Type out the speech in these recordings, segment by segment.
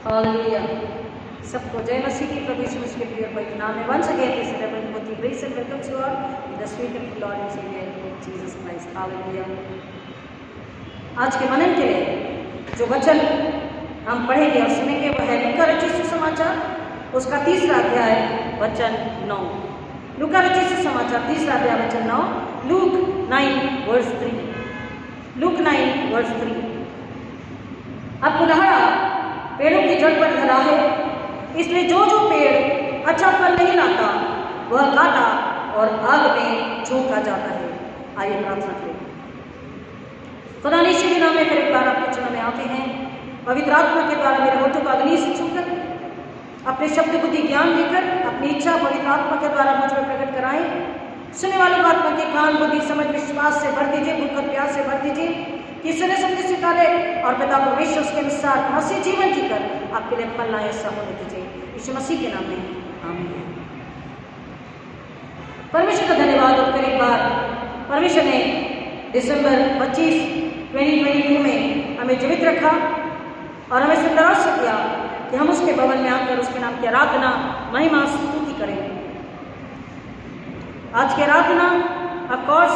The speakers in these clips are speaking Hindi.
हालेलुया। सबको जय मसीह की प्रभु यीशु मसीह के प्रिय पवित्र नाम में once again this reverend Moti Grace and welcome you all in the sweet of Lord and Saviour Jesus Christ. Hallelujah. आज के मनन के लिए जो वचन हम पढ़ेंगे और सुनेंगे वह है लूका रचित सुसमाचार, उसका 3रा अध्याय वचन 9। लूका रचित सुसमाचार 3रा अध्याय वचन 9, लूक 9:3। लूक 9:3। अब कुल्हाड़ा पेड़ों की जड़ पर धरा है, इसलिए जो जो पेड़ अच्छा फल नहीं लाता वह काटा और आग में झोंका जाता है। आइए प्रार्थना करें। खुदा यीशु के नाम में फिर एक बार आपके चरणों में आते हैं। पवित्र आत्मा के द्वारा मेरे होठों को अग्नि से छूकर अपने शब्द बुद्धि ज्ञान देकर अपनी इच्छा पवित्र आत्मा के द्वारा मुझ में प्रकट कराएं। सुनने वालों को आत्मा के कान बुद्धि समझ विश्वास से भर दीजिए, भूख और प्यास से भर दीजिए कि सुने समझे स्वीकारे और पिता परमेश्वर उसके अनुसार मसीह जीवन जीकर आपके लिए फल लाए। ऐसा होने दीजिए यीशु मसीह के नाम में, आमीन। परमेश्वर का धन्यवाद। और फिर एक बार परमेश्वर ने दिसंबर 25, 2022 में हमें जीवित रखा और हमें सुंदर अवसर दिया कि हम उसके भवन में आकर उसके नाम की आराधना महिमा स्तुति करें। आज की आराधना ऑफकोर्स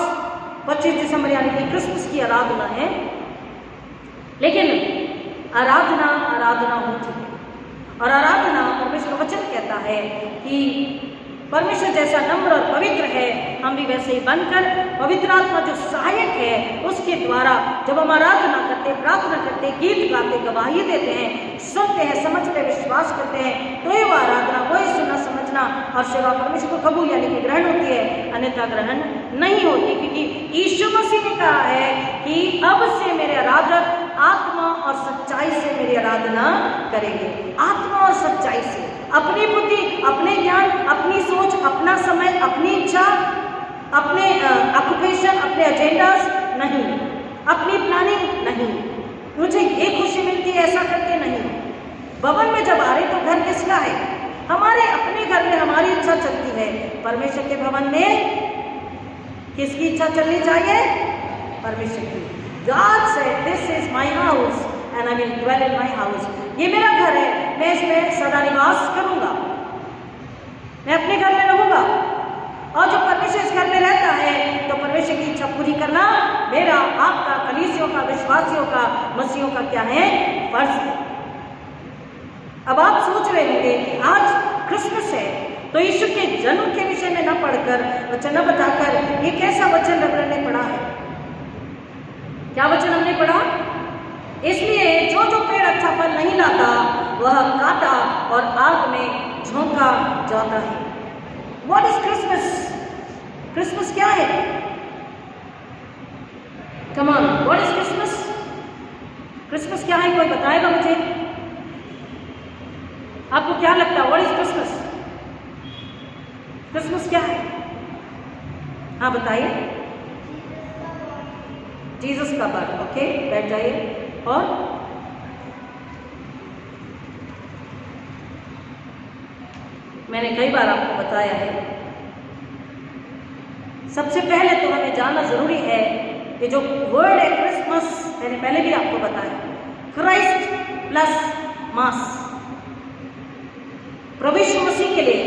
25 दिसंबर यानी कि क्रिसमस की आराधना है, लेकिन आराधना होती है और आराधना परमेश्वर का वचन कहता है कि परमेश्वर जैसा नम्र और पवित्र है हम भी वैसे ही बनकर पवित्र आत्मा जो सहायक है उसके द्वारा जब हम आराधना करते, प्रार्थना करते, गीत गाते, गवाही देते हैं, सुनते हैं, समझते, विश्वास करते हैं, तो ये वो आराधना, वही सुनना, समझना और सेवा परमेश्वर को कबूल यानी कि ग्रहण होती है, अन्यथा ग्रहण नहीं होती। क्योंकि यीशु मसीह ने कहा है कि अब से मेरे आराधक आत्मा और सच्चाई से मेरी आराधना करेंगे। आत्मा और सच्चाई से, अपनी बुद्धि, अपने ज्ञान, अपनी सोच, अपना समय, अपनी इच्छा, अपने ऑक्यूपेशन, अपने एजेंडास नहीं, अपनी प्लानिंग नहीं। मुझे ये खुशी मिलती है ऐसा करके नहीं। भवन में जब आ रहे तो घर किसका है? हमारे अपने घर में हमारी इच्छा चलती है। परमेश्वर के भवन में किसकी इच्छा चलनी चाहिए? परमेश्वर की। God said, "This is my house and I will dwell in my house." ये मेरा घर है, मैं इसमें सदा निवास करूंगा, मैं अपने घर में रहूंगा। और जो परमेश्वर इस घर में रहता है तो परमेश्वर की इच्छा पूरी करना मेरा, आपका, कलीसियों का, विश्वासियों का, मसीहों का क्या है? फर्ज है। अब आप सोच रहे होंगे कि आज क्रिसमस है तो यीशु के जन्म के विषय में न पढ़कर, वचन न बताकर ये कैसा वचन रेवरेंड ने पढ़ा है? क्या वचन हमने पढ़ा? इसलिए जो जो पेड़ अच्छा फल नहीं लाता वह काटा और आग में झोंका जाता है। What is Christmas? क्रिसमस क्या है? Come on, what is Christmas? Christmas क्या है? कोई बताएगा मुझे? आपको क्या लगता है? What is Christmas? क्रिसमस क्या है? हाँ बताइए। जीसस का बर्थ। ओके, बैठ जाइए। और मैंने कई बार आपको बताया है, सबसे पहले तो हमें जानना जरूरी है कि जो वर्ड है क्रिसमस, मैंने पहले भी आपको बताया, क्राइस्ट प्लस मास। प्रभु यीशु मसीह के लिए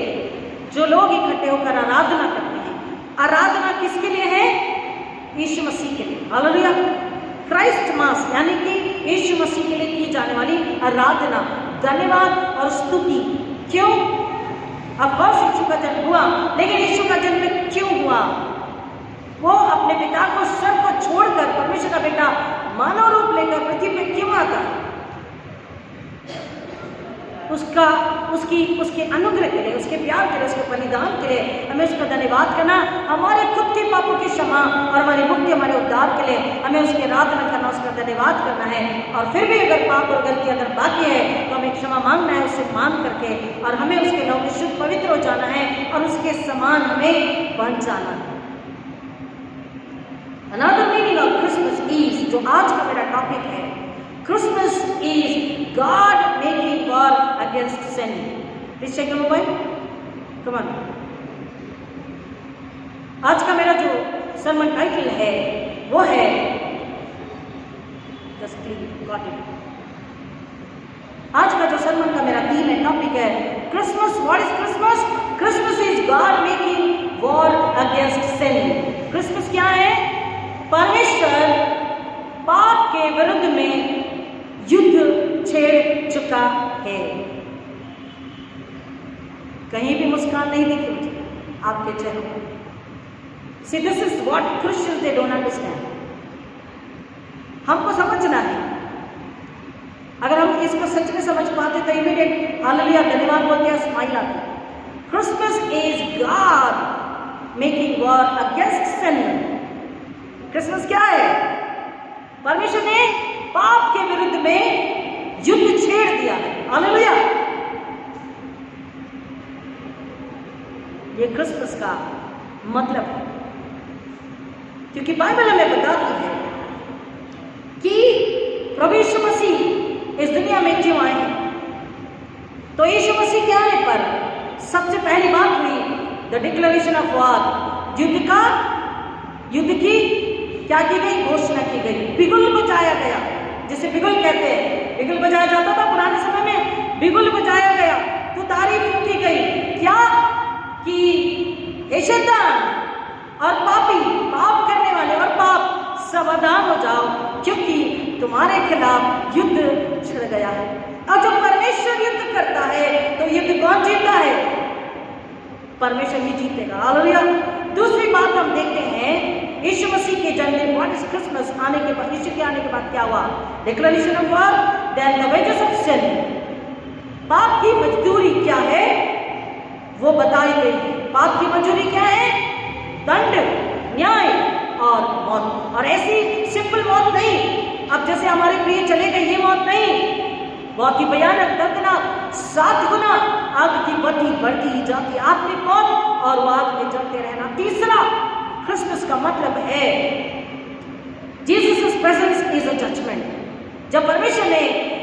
जो लोग इकट्ठे होकर आराधना करते हैं, आराधना किसके लिए है? यीशु मसीह के लिए। हालेलुया। क्राइस्ट मास यानी कि यीशु मसीह के लिए की जाने वाली आराधना, धन्यवाद और स्तुति। क्यों? अब बस यीशु का जन्म हुआ, लेकिन यीशु का जन्म क्यों हुआ? वो अपने पिता को, स्वर्ग को छोड़कर परमेश्वर का बेटा मानव रूप लेकर पृथ्वी पे क्यों आता है? उसके अनुग्रह के लिए, उसके प्यार के लिए, उसके बलिदान के लिए हमें उसका धन्यवाद करना, हमारे खुद के पापों की क्षमा और हमारी मुक्ति, हमारे उद्धार के लिए हमें उसकी आराधना करना, उसका धन्यवाद करना है। और फिर भी अगर पाप और गलती अगर बाकी है तो हमें क्षमा मांगना है उससे मान करके, और हमें उसके नाम में शुद्ध पवित्र हो जाना है और उसके समान हमें बन जाना है। Another meaning of Christmas is, जो आज का मेरा टॉपिक है, Christmas is God making war against sin. Please check your mobile. Come on. आज का मेरा जो sermon title है वो है, just click, got it. आज का जो सरमन का मेरा थीम है, टॉपिक है Christmas. What is Christmas? Christmas is God making war against sin. Christmas क्या है? परमेश्वर पाप के विरुद्ध में युद्ध छेड़ चुका है। कहीं भी मुस्कान नहीं दिखी मुझे आपके चेहरों पर। See, this is what Christians they don't understand. हमको समझना है। अगर हम इसको सच में समझ पाते तो इमीडिएट हालेलुया धन्यवाद बोलते हैं, स्माइल आती है। Christmas is God making war against sin. Christmas क्या है? परमेश्वर ने पाप के विरुद्ध में युद्ध छेड़ दिया है। हालेलुया। ये क्रिसमस का मतलब है, क्योंकि बाइबल हमें बताती है कि प्रभु यीशु मसीह इस दुनिया में क्यों आए हैं। तो यीशु मसीह के आने पर सबसे पहली बात हुई द डिक्लेरेशन ऑफ वॉर। युद्ध की क्या की गई? घोषणा की गई। बिगुल बजाया गया, जिसे बिगुल कहते हैं। बिगुल बजाया जाता था पुराने समय में, बिगुल बजाया गया तो तारीफ की गई। क्या? कि हे शैतान और पापी, पाप करने वाले और पाप सावधान हो जाओ, क्योंकि तुम्हारे खिलाफ युद्ध छिड़ गया है। और जब परमेश्वर युद्ध करता है तो युद्ध कौन जीतता है? परमेश्वर ही जीतेगा। हालेलुया। दूसरी बात हम देखते हैं, यीशु मसीह के जन्मदिन व्हाट इज क्रिसमस आने के बाद, यीशु के आने के बाद क्या हुआ? Declaration of war, then the wages of sin. पाप की मजदूरी क्या है वो बताई गई है। पाप की मजदूरी क्या है? दंड, न्याय और मौत। और ऐसी सिंपल मौत नहीं, अब जैसे हमारे प्रिय चले गए ये मौत नहीं, बहुत ही भयानक, दर्दनाक, 7 गुना आग की बढ़ती बढ़ती ही जाती आत्मिक मौत, और वो आग में जलते रहना। तीसरा, क्रिसमस का मतलब है Jesus presence is a judgement. जब परमेश्वर ने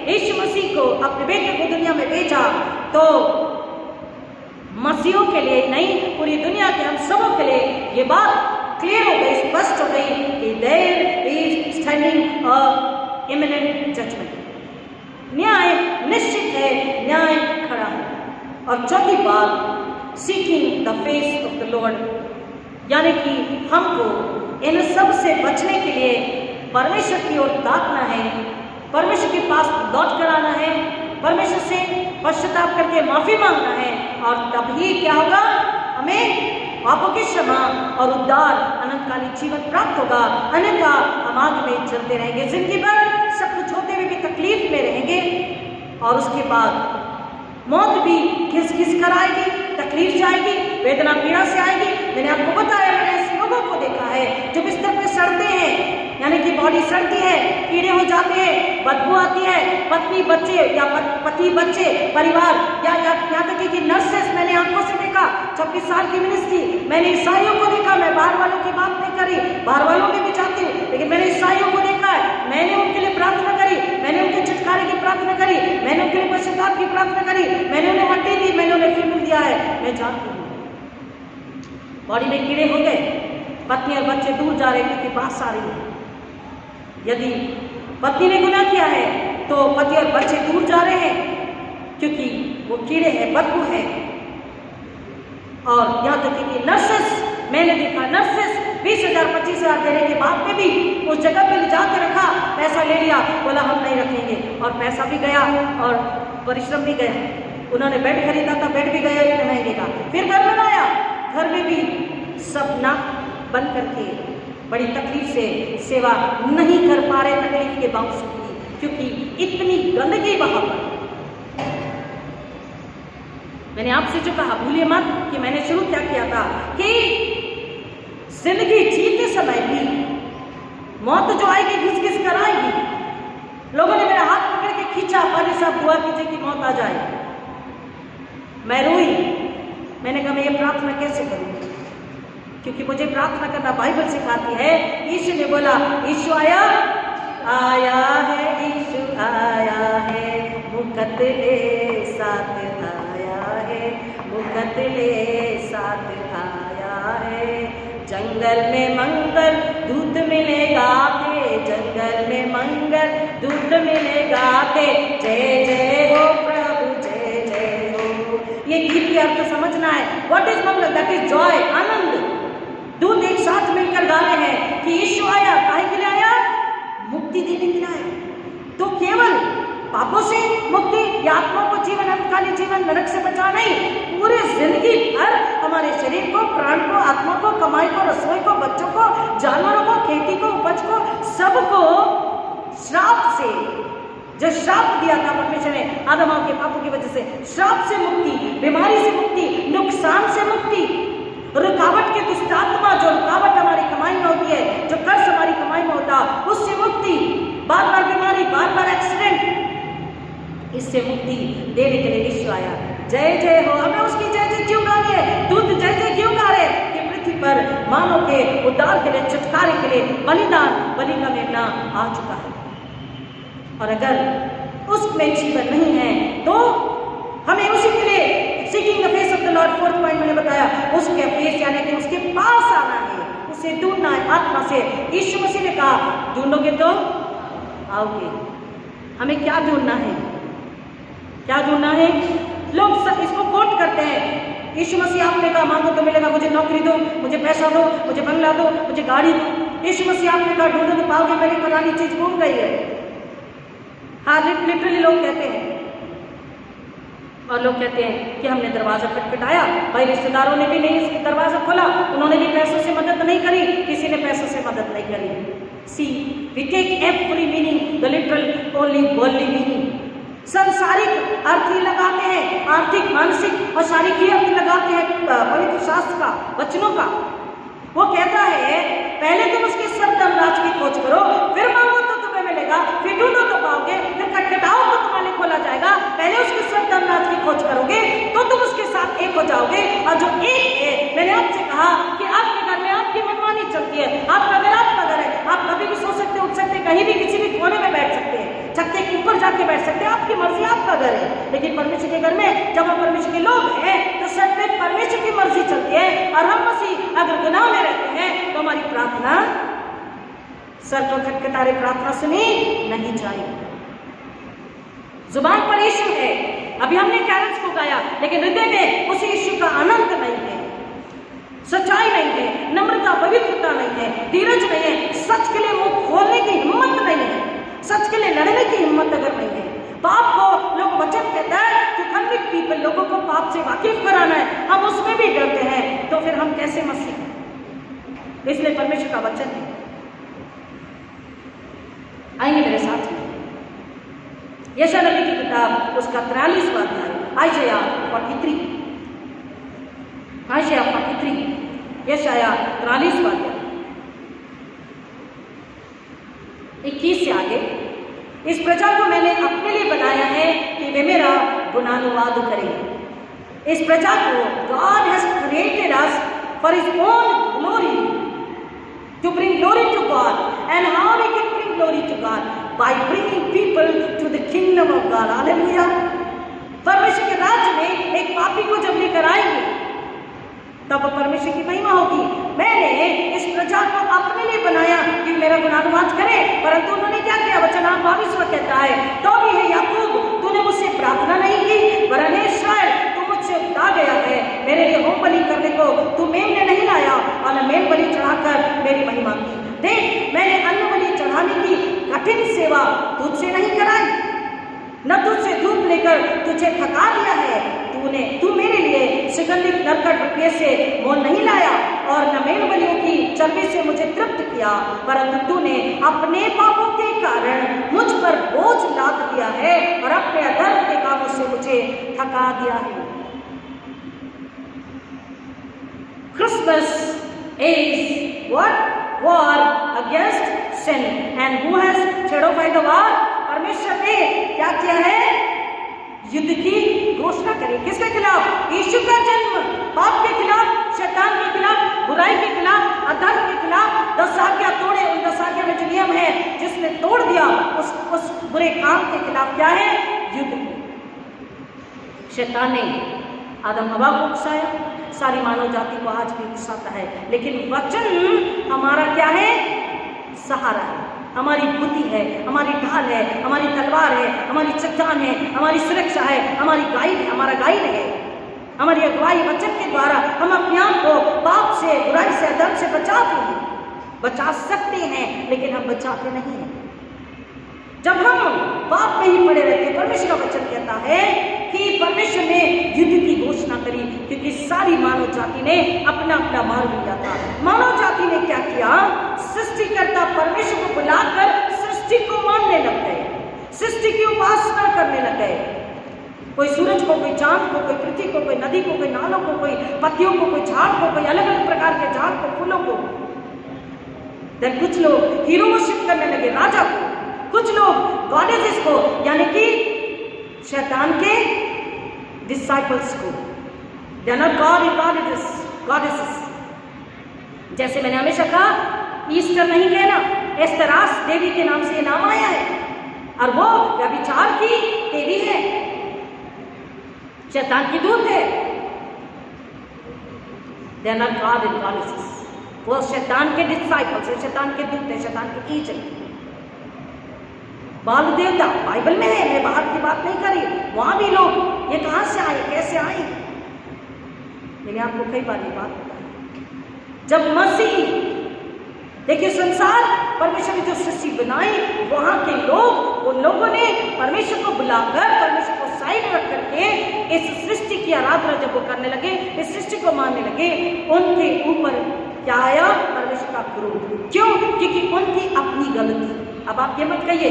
यीशु मसीह को अपने बेटे को दुनिया में भेजा तो मसीहों के लिए नहीं, पूरी दुनिया के हम सबों के लिए ये बात क्लियर हो गई, स्पष्ट हो गई कि there is standing a imminent judgement. न्याय निश्चित है, न्याय खड़ा है। और चौथी बात, seeking the face of the Lord, यानी कि हमको इन सब से बचने के लिए परमेश्वर की ओर ताकना है, परमेश्वर के पास लौट कर आना है, परमेश्वर से पश्चाताप करके माफी मांगना है, और तभी क्या होगा? हमें पापों की क्षमा और उद्धार, अनंतकालीन जीवन प्राप्त होगा। अन्यथा हम आग में चलते रहेंगे, जिंदगी भर सब कुछ होते हुए भी तकलीफ में रहेंगे, और उसके बाद मौत भी घिस घिस कर आएगी, तकलीफ से आएगी, वेदना पीड़ा से आएगी। मैंने आपको बताया, मैंने ऐसे लोगों को देखा है जो बिस्तर पे सड़ते हैं, यानी कि बॉडी सड़ती है, कीड़े हो जाते हैं, बदबू आती है, पत्नी बच्चे या पति बच्चे परिवार या यहाँ तक कि नर्सेस, मैंने आंखों से देखा। 26 साल की मिनिस्ट्री, मैंने ईसाइयों को देखा। मैं बाहर वालों की बात नहीं करी, बाहर वालों में भी चाहती हूँ, लेकिन मैंने ईसाइयों को देखा है। मैंने उनके लिए प्रार्थना करी, मैंने उनके छुटकारे की प्रार्थना करी, मैंने उनके लिए पश्चाताप की प्रार्थना करी, मैंने उन्हें मट्टी दी, मैंने उन्हें फ्यूल दिया है। मैं जानती हूँ बॉडी में कीड़े हो गए, पत्नी और बच्चे दूर जा रहे क्योंकि बात आ रही है। यदि पत्नी ने गुनाह किया है तो पति और बच्चे दूर जा रहे हैं क्योंकि वो कीड़े हैं, बदबू है। और यहाँ तक कि नर्सेस, मैंने देखा नर्सेस 20,000 25,000 देने के बाद में भी उस जगह पे ले जाकर रखा, पैसा ले लिया, बोला हम नहीं रखेंगे, और पैसा भी गया और परिश्रम भी गया। उन्होंने बेड खरीदा था, बेड भी गया इतने महंगे का। फिर घर बनाया, घर में भी सब नाक बंद करके बड़ी तकलीफ से सेवा नहीं कर पा रहे, तकलीफ के बावजूद भी, क्योंकि इतनी गंदगी वहां पर। मैंने आपसे जो कहा, भूलिए मत कि मैंने शुरू क्या किया था कि जिंदगी जीते समय भी मौत जो आएगी घिस घिस कर आएगी। लोगों ने मेरा हाथ पकड़ के खींचा, पाजी साहब दुआ कीजिए कि मौत आ जाए। मैं रोई, मैंने कहा मैं ये प्रार्थना कैसे करूं, क्योंकि मुझे प्रार्थना करना बाइबल सिखाती है। यीशु ने बोला, यीशु आया है, यीशु आया है, मुकद्दले साथ आया है, मुकद्दले साथ आया है। जंगल में मंगल दूत मिलेगा के, जंगल में मंगल दूत मिलेगा के, जय जय हो एक गीत की अर्थ समझना है। What is mangal? That is joy, आनंद। दूत एक साथ मिलकर गा रहे हैं कि यीशु आया, काहे के लिए आया? मुक्ति देने के लिए आया। तो केवल पापों से मुक्ति या आत्मा को जीवन, अंतकालीन जीवन, नरक से बचा नहीं, पूरे जिंदगी भर हमारे शरीर को, प्राण को, आत्मा को, कमाई को, रसोई को, बच्चों को, जानवरों को, खेती को, उपज को, सबको श्राप से, जो श्राप दिया था परमेश्वर ने आदम के पापों की वजह से, श्राप से मुक्ति, बीमारी से मुक्ति, नुकसान से मुक्ति, रुकावट के दुष्ट आत्मा, जो रुकावट हमारी कमाई में होती है, जो कर्ज हमारी कमाई में होता, उससे मुक्ति, बार बार बीमारी, बार बार एक्सीडेंट, इससे मुक्ति देने के लिए यीशु आया। जय जय हो, हमें उसकी जय जय क्यों गानी है? दूत जय जय क्यों गा रहे कि पृथ्वी पर मानव के उद्धार के लिए, छुटकारे के लिए बलिदान, बलि का मेमना आ चुका है। और अगर उसमें जीवन नहीं है तो हमें उसी के लिए seeking the face of the Lord, 4th point मैंने बताया, उसके फेस यानी कि उसके पास आना है, उसे ढूंढना है आत्मा से। यीशु मसीह ने कहा ढूंढोगे तो आओगे। हमें क्या ढूंढना है? क्या ढूंढना है? लोग सब इसको कोट करते हैं, यीशु मसीह आपने कहा मांगो तो मिलेगा, मुझे नौकरी दो, मुझे पैसा दो, मुझे बंगला दो, मुझे गाड़ी दो। यीशु मसीह आपने कहा ढूंढो तो पाओगे, मेरी पुरानी चीज भूल गई है। हाँ, लिटरली लोग कहते हैं। और लोग कहते हैं कि हमने दरवाजा खटखटाया, भाई रिश्तेदारों ने भी नहीं दरवाजा खोला, उन्होंने भी पैसों से मदद नहीं करी, किसी ने पैसों से मदद नहीं करी। See we take every meaning the literal only worldly meaning. संसारिक अर्थ ही लगाते हैं, आर्थिक, मानसिक और शारीरिक अर्थ लगाते हैं पवित्र शास्त्र का, वचनों का। वो कहता है पहले तुम उसके सर्वधर्मराज की खोज करो, फिर मांगो तो तुम्हें मिलेगा, फिर ढूंढो तो पाओगे, फिर खटखटाओ तो तुम्हारे खोला जाएगा। पहले उसके सर्वधर्मराज की खोज करोगे तो तुम उसके साथ एक हो जाओगे। और जो एक है, मैंने आपसे कहा कि आपके घर में आपकी मनमानी चलती है, आपका घर आपका घर है, आप कभी भी सो सकते, उठ सकते, कहीं भी किसी भी कोने में बैठ सकते हैं, छत्ते के ऊपर जाके बैठ सकते हैं, आपकी मर्जी, आपका घर है। लेकिन परमेश्वर के घर में जब हम परमेश्वर के लोग हैं तो सच में परमेश्वर की मर्जी चलती है। और हम मसीह अगर गुनाह में रहते हैं तो हमारी प्रार्थना, सर को खटखटारे प्रार्थना सुनी नहीं जाएगी। जुबान पर यीशु है, अभी हमने कैरल्स को गाया, लेकिन हृदय में उस यीशु का आनंद नहीं है, सच्चाई नहीं है, नम्रता, पवित्रता नहीं है, धीरज नहीं है, सच के लिए मुंह खोलने की हिम्मत नहीं है, सच के लिए लड़ने की हिम्मत अगर नहीं है। पाप को लोग वचन कहता है टू कन्विक्ट पीपल, लोगों को पाप से वाकिफ कराना है, हम उसमें भी डरते हैं, तो फिर हम कैसे मसीह हैं? इसलिए परमेश्वर का वचन है। आइए मेरे साथ में यशायाह नबी की किताब, उसका 43वां अध्याय, आयशया 43, आयशया 43, यशायाह 43वां अध्याय 21 से आगे। इस प्रजा को मैंने अपने लिए बनाया है कि वे मेरा गुणानुवाद करें। इस प्रजा को God has created us for His own glory, to bring glory to God. And how we can bring glory to God? By bringing people to the kingdom of God. Hallelujah. परमेश्वर के राज्य में एक पापी को जब लेकर आएंगे तब परमेश्वर की महिमा होगी। मैंने इस प्रजा को अपने लिए बनाया कि मेरा गुणानुवाद करे, परंतु उन्होंने क्या किया? वचन 22 में कहता है, तो भी है याकूब, तूने मुझसे प्रार्थना नहीं की, वरन हे इस्राएल, तू मुझसे उकता गया है। मेरे लिए होम बलि करने को तू मेमने नहीं लाया और न मेल बलि चढ़ाकर मेरी महिमा की। देख, मैंने अन्न बलि चढ़ाने की कठिन सेवा तुझसे नहीं कराई, न तुझसे दूध लेकर तुझे थका दिया है। तू मेरे लिए सुगंधित नरकट रुपये से मोल नहीं लाया और न मेल बलियों की चर्बी से मुझे तृप्त किया, परंतु तूने अपने पापों के कारण मुझ पर बोझ लाद दिया है और अपने अधर्म के कामों से मुझे थका दिया है। Christmas is what? War against sin. And who has छेड़ोफाई द वॉर? परमेश्वर ने क्या किया है? युद्ध की घोषणा करी। किसके खिलाफ? यीशु का जन्म, पाप के खिलाफ, शैतान के खिलाफ, बुराई के खिलाफ, अधर्म के खिलाफ। 10 आज्ञा तोड़े, उन 10 आज्ञा में जो नियम है जिसने तोड़ दिया, उस बुरे काम के खिलाफ क्या है? युद्ध। शैतान ने आदम हवा को उकसाया, सारी मानव जाति को आज भी उकसाता है, लेकिन वचन हमारा क्या है? सहारा है, हमारी बुद्धि है, हमारी ढाल है, हमारी तलवार है, हमारी चट्टान है, हमारी सुरक्षा है, हमारी गाइड है, हमारा गाइड है। हमारी अगुवाई वचन के द्वारा हम अपने आप को पाप से, बुराई से, अधर्म से बचाते हैं, बचा सकते हैं, लेकिन हम बचाते नहीं हैं। जब हम पाप में ही पड़े रहते हैं, परमेश्वर का वचन कहता है कि परमेश्वर ने युद्ध की घोषणा करी, क्योंकि सारी मानव जाति ने अपना अपना मार्ग लिया था। मानव जाति ने क्या किया? सृष्टिकर्ता परमेश्वर को बुलाकर सृष्टि को मानने लग गए, सृष्टि की उपासना करने लग गए। कोई सूरज को, कोई चांद को, कोई पृथ्वी को, कोई नदी को, कोई नालों को, कोई पत्तियों को, कोई झाड़ को, कोई अलग अलग प्रकार के झाड़ को, फूलों को। देन कुछ लोग हीरो वर्शिप करने लगे, राजा को। कुछ लोग गॉडेसेस को, यानी कि शैतान के डिसाइपल्स को। They are not god in goddesses. जैसे मैंने हमेशा कहा, ईस्टर नहीं कहना, एस्तरास देवी के नाम से नाम आया है, और वो व्यभिचार की देवी है, शैतान की दूत है। They are not god in goddesses. वो शैतान के डिसाइपल्स है, शैतान के दूत है, शैतान के एजेंट। बाल देवता बाइबल में है, मैं बाहर की बात नहीं करी, वहां भी लोग ये कहां से आए, कैसे आए। मैंने आपको कई बार ये बात बताई। जब मसीह, देखिए संसार, परमेश्वर ने जो सृष्टि बनाई, वहां के लोग, उन लोगों ने परमेश्वर को बुलाकर, परमेश्वर को साइड रख करके इस सृष्टि की आराधना जब वो करने लगे, इस सृष्टि को मानने लगे, उनके ऊपर क्या आया? परमेश्वर का क्रोध। क्यों? क्योंकि उनकी अपनी गलती। अब आप ये मत कहिए,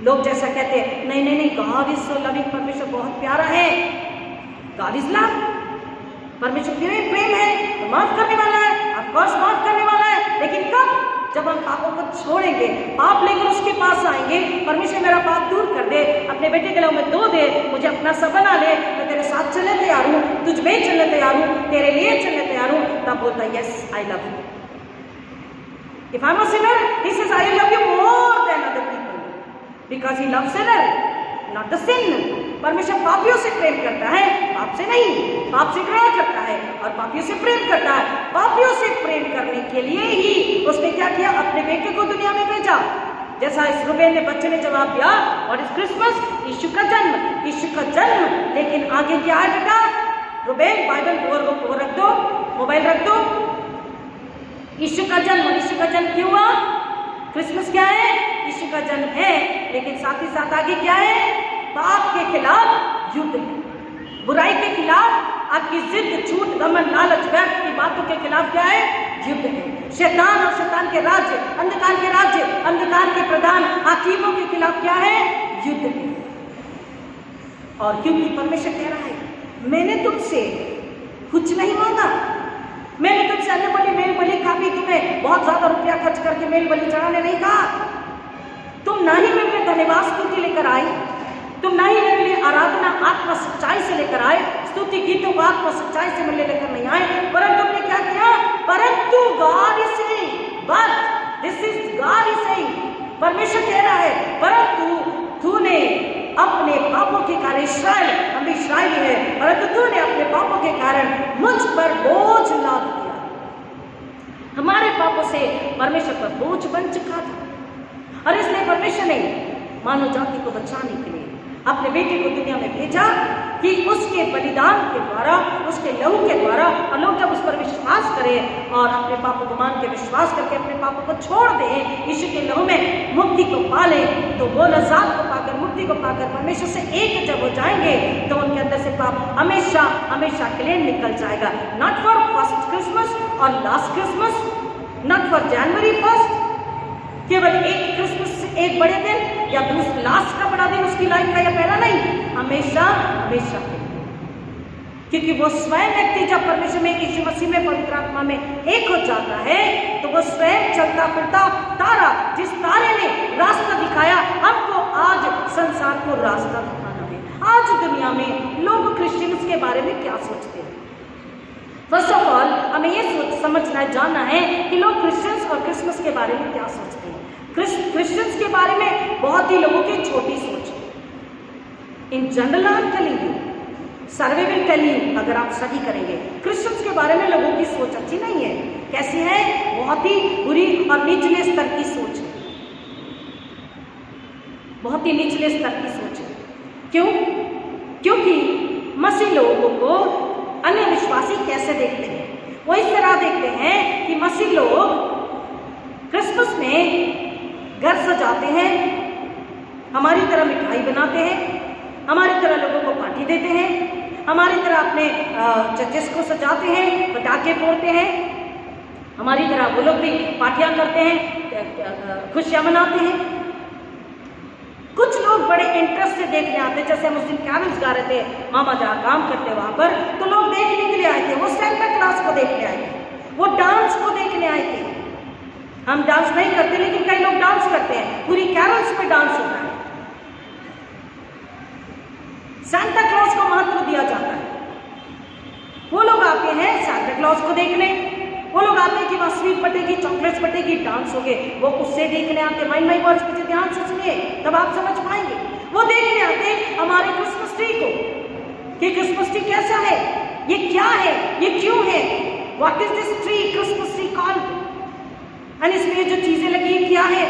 लोग जैसा कहते हैं, नहीं नहीं नहीं, गॉड इज सो लविंग, परमेश्वर बहुत प्यारा है, गॉड इज लव, परमेश्वर प्रेम है, तो माफ करने वाला है, ऑफ कोर्स माफ करने वाला है। लेकिन कब? जब हम पापों को छोड़ेंगे, पाप लेकर उसके पास आएंगे, परमेश्वर मेरा पाप दूर कर दे, अपने बेटे के लिए मैं दो दे, मुझे अपना सा बना ले, मैं तेरे साथ चलने तैयार हूँ, तुझ में चलने तैयार हूँ, तेरे लिए चलने तैयार हूँ, तब बोलता है yes I love you. If I'm a sinner, he says I love you more than other people, because he loves sinner, not the sin. परमेश्वर पापियों से प्रेम करता है, पाप से नहीं। पाप से घृणा करता है और पापियों से प्रेम करता है। पापियों से प्रेम करने के लिए ही उसने क्या किया? अपने बेटे को दुनिया में भेजा। जैसा इस रुबेन ने बच्चे ने जवाब दिया, व्हाट इज क्रिसमस? यीशु का जन्म, यीशु का जन्म। लेकिन आगे क्या है बेटा? रुबेन बाइबल वो रख दो, मोबाइल रख दो। यीशु का जन्म, यीशु का जन्म क्यों हुआ? क्रिसमस क्या है? यीशु का जन्म है, लेकिन साथ ही साथ आगे क्या है? पाप के खिलाफ युद्ध है, बुराई के खिलाफ, आपकी जिद, झूठ, घमंड, लालच, व्यर्थ की बातों के खिलाफ क्या है? युद्ध है। शैतान और शैतान के राज्य, अंधकार के राज्य, अंधकार के प्रधान हाकिमों के खिलाफ क्या है? युद्ध है। और क्योंकि परमेश्वर कह रहा है, मैंने तुमसे कुछ नहीं मांगा, मैंने तुमसे अन्य बलि, मेल बलि का भी तुम्हें बहुत ज्यादा रुपया खर्च करके मेल बलि चढ़ाने नहीं कहा। तुम ना ही मेरे लिए धन्यवाद स्तुति लेकर आए, तुम ना ही मेरे लिए आराधना आत्मा सच्चाई से लेकर आए, स्तुति गीतों को आत्मा सच्चाई से मेरे लेकर नहीं आए, परंतु तुमने क्या किया? परंतु God is saying, but this is God is saying, परमेश्वर कह रहा है, परंतु तूने अपने पापों के कारण, इस्राएल, हम इस्राएली है, परंतु तूने अपने पापों के कारण मुझ पर बोझ लाद दिया। हमारे पापों से परमेश्वर पर बोझ बन चुका था, और इसलिए परमेश्वर ने मानव जाति को बचाने के लिए अपने बेटे को दुनिया में भेजा कि उसके बलिदान के द्वारा, उसके लहू के द्वारा, और लोग जब उस पर विश्वास करें और अपने पापों को मान के विश्वास करके अपने पापों को छोड़ दें, यीशु के लहू में मुक्ति को पाले, तो वो नजात को पाकर, मुक्ति को पाकर परमेश्वर से एक जब हो जाएंगे, तो उनके अंदर से पाप हमेशा हमेशा के लिए निकल जाएगा। नॉट फॉर फर्स्ट क्रिसमस और last Christmas, not for January 1, केवल एक क्रिसमस एक बड़े दिन या दूसरा लास्ट का बड़ा दिन उसकी लाइफ का, या पहला नहीं, हमेशा हमेशा के लिए। क्योंकि वो स्वयं व्यक्ति जब परमेश्वर में, यीशु मसीह में, पवित्र आत्मा में एक हो जाता है, तो वो स्वयं चलता फिरता तारा, जिस तारे ने रास्ता दिखाया, हमको आज संसार को रास्ता दिखाना है। आज दुनिया में लोग क्रिश्चियंस के बारे में क्या सोचते हैं? फर्स्ट ऑफ ऑल हमें ये समझना है, जानना है कि लोग क्रिश्चियंस और क्रिसमस के बारे में क्या सोचते हैं। क्रिश्चियंस के बारे में बहुत ही लोगों की छोटी सोच है। In general I am telling you, survey will tell you, अगर आप स्टडी करेंगे, क्रिश्चियंस के बारे में लोगों की सोच अच्छी नहीं है। कैसी है? बहुत ही बुरी और निचले स्तर की सोच है, बहुत ही निचले स्तर की सोच है। क्यों? क्योंकि मसीह लोगों को अन्य विश्वासी कैसे देखते हैं? वो इस तरह देखते हैं कि मसीह लोग क्रिसमस में घर सजाते हैं, हमारी तरह मिठाई बनाते हैं, हमारी तरह लोगों को पार्टी देते हैं, हमारी तरह अपने चर्चेस को सजाते हैं, पटाखे फोड़ते हैं, हमारी तरह वो लोग भी पार्टियां करते हैं, खुशियां मनाते हैं। कुछ लोग बड़े इंटरेस्ट से देखने आते हैं, जैसे हम उस दिन कैरल्स गा रहे थे, मामा जहाँ काम करते वहां पर, तो लोग देखने के लिए आए थे, वो सेंटा क्लॉज को देखने आए थे, वो डांस को देखने आए थे। हम डांस नहीं करते, लेकिन कई लोग डांस करते हैं, पूरी कैरल्स में डांस होता है। सेंटा क्लॉज को महत्व दिया जाता है। वो लोग आते हैं सेंटा क्लॉज को देखने, वो लोग आते हैं कि वहाँ स्वीट बटेगी, चॉकलेट्स बटेगी, डांस होगे, वो उससे देखने आते। माइंड माई वर्ड्स मुझे ध्यान से सुनिए, तब आप समझ पाएंगे। वो देखने आते हमारे क्रिसमस ट्री को कि क्रिसमस ट्री कैसा है, ये क्या है, ये क्यों है, what is this tree, Christmas tree called, and इसमें जो चीजें लगी है क्या है।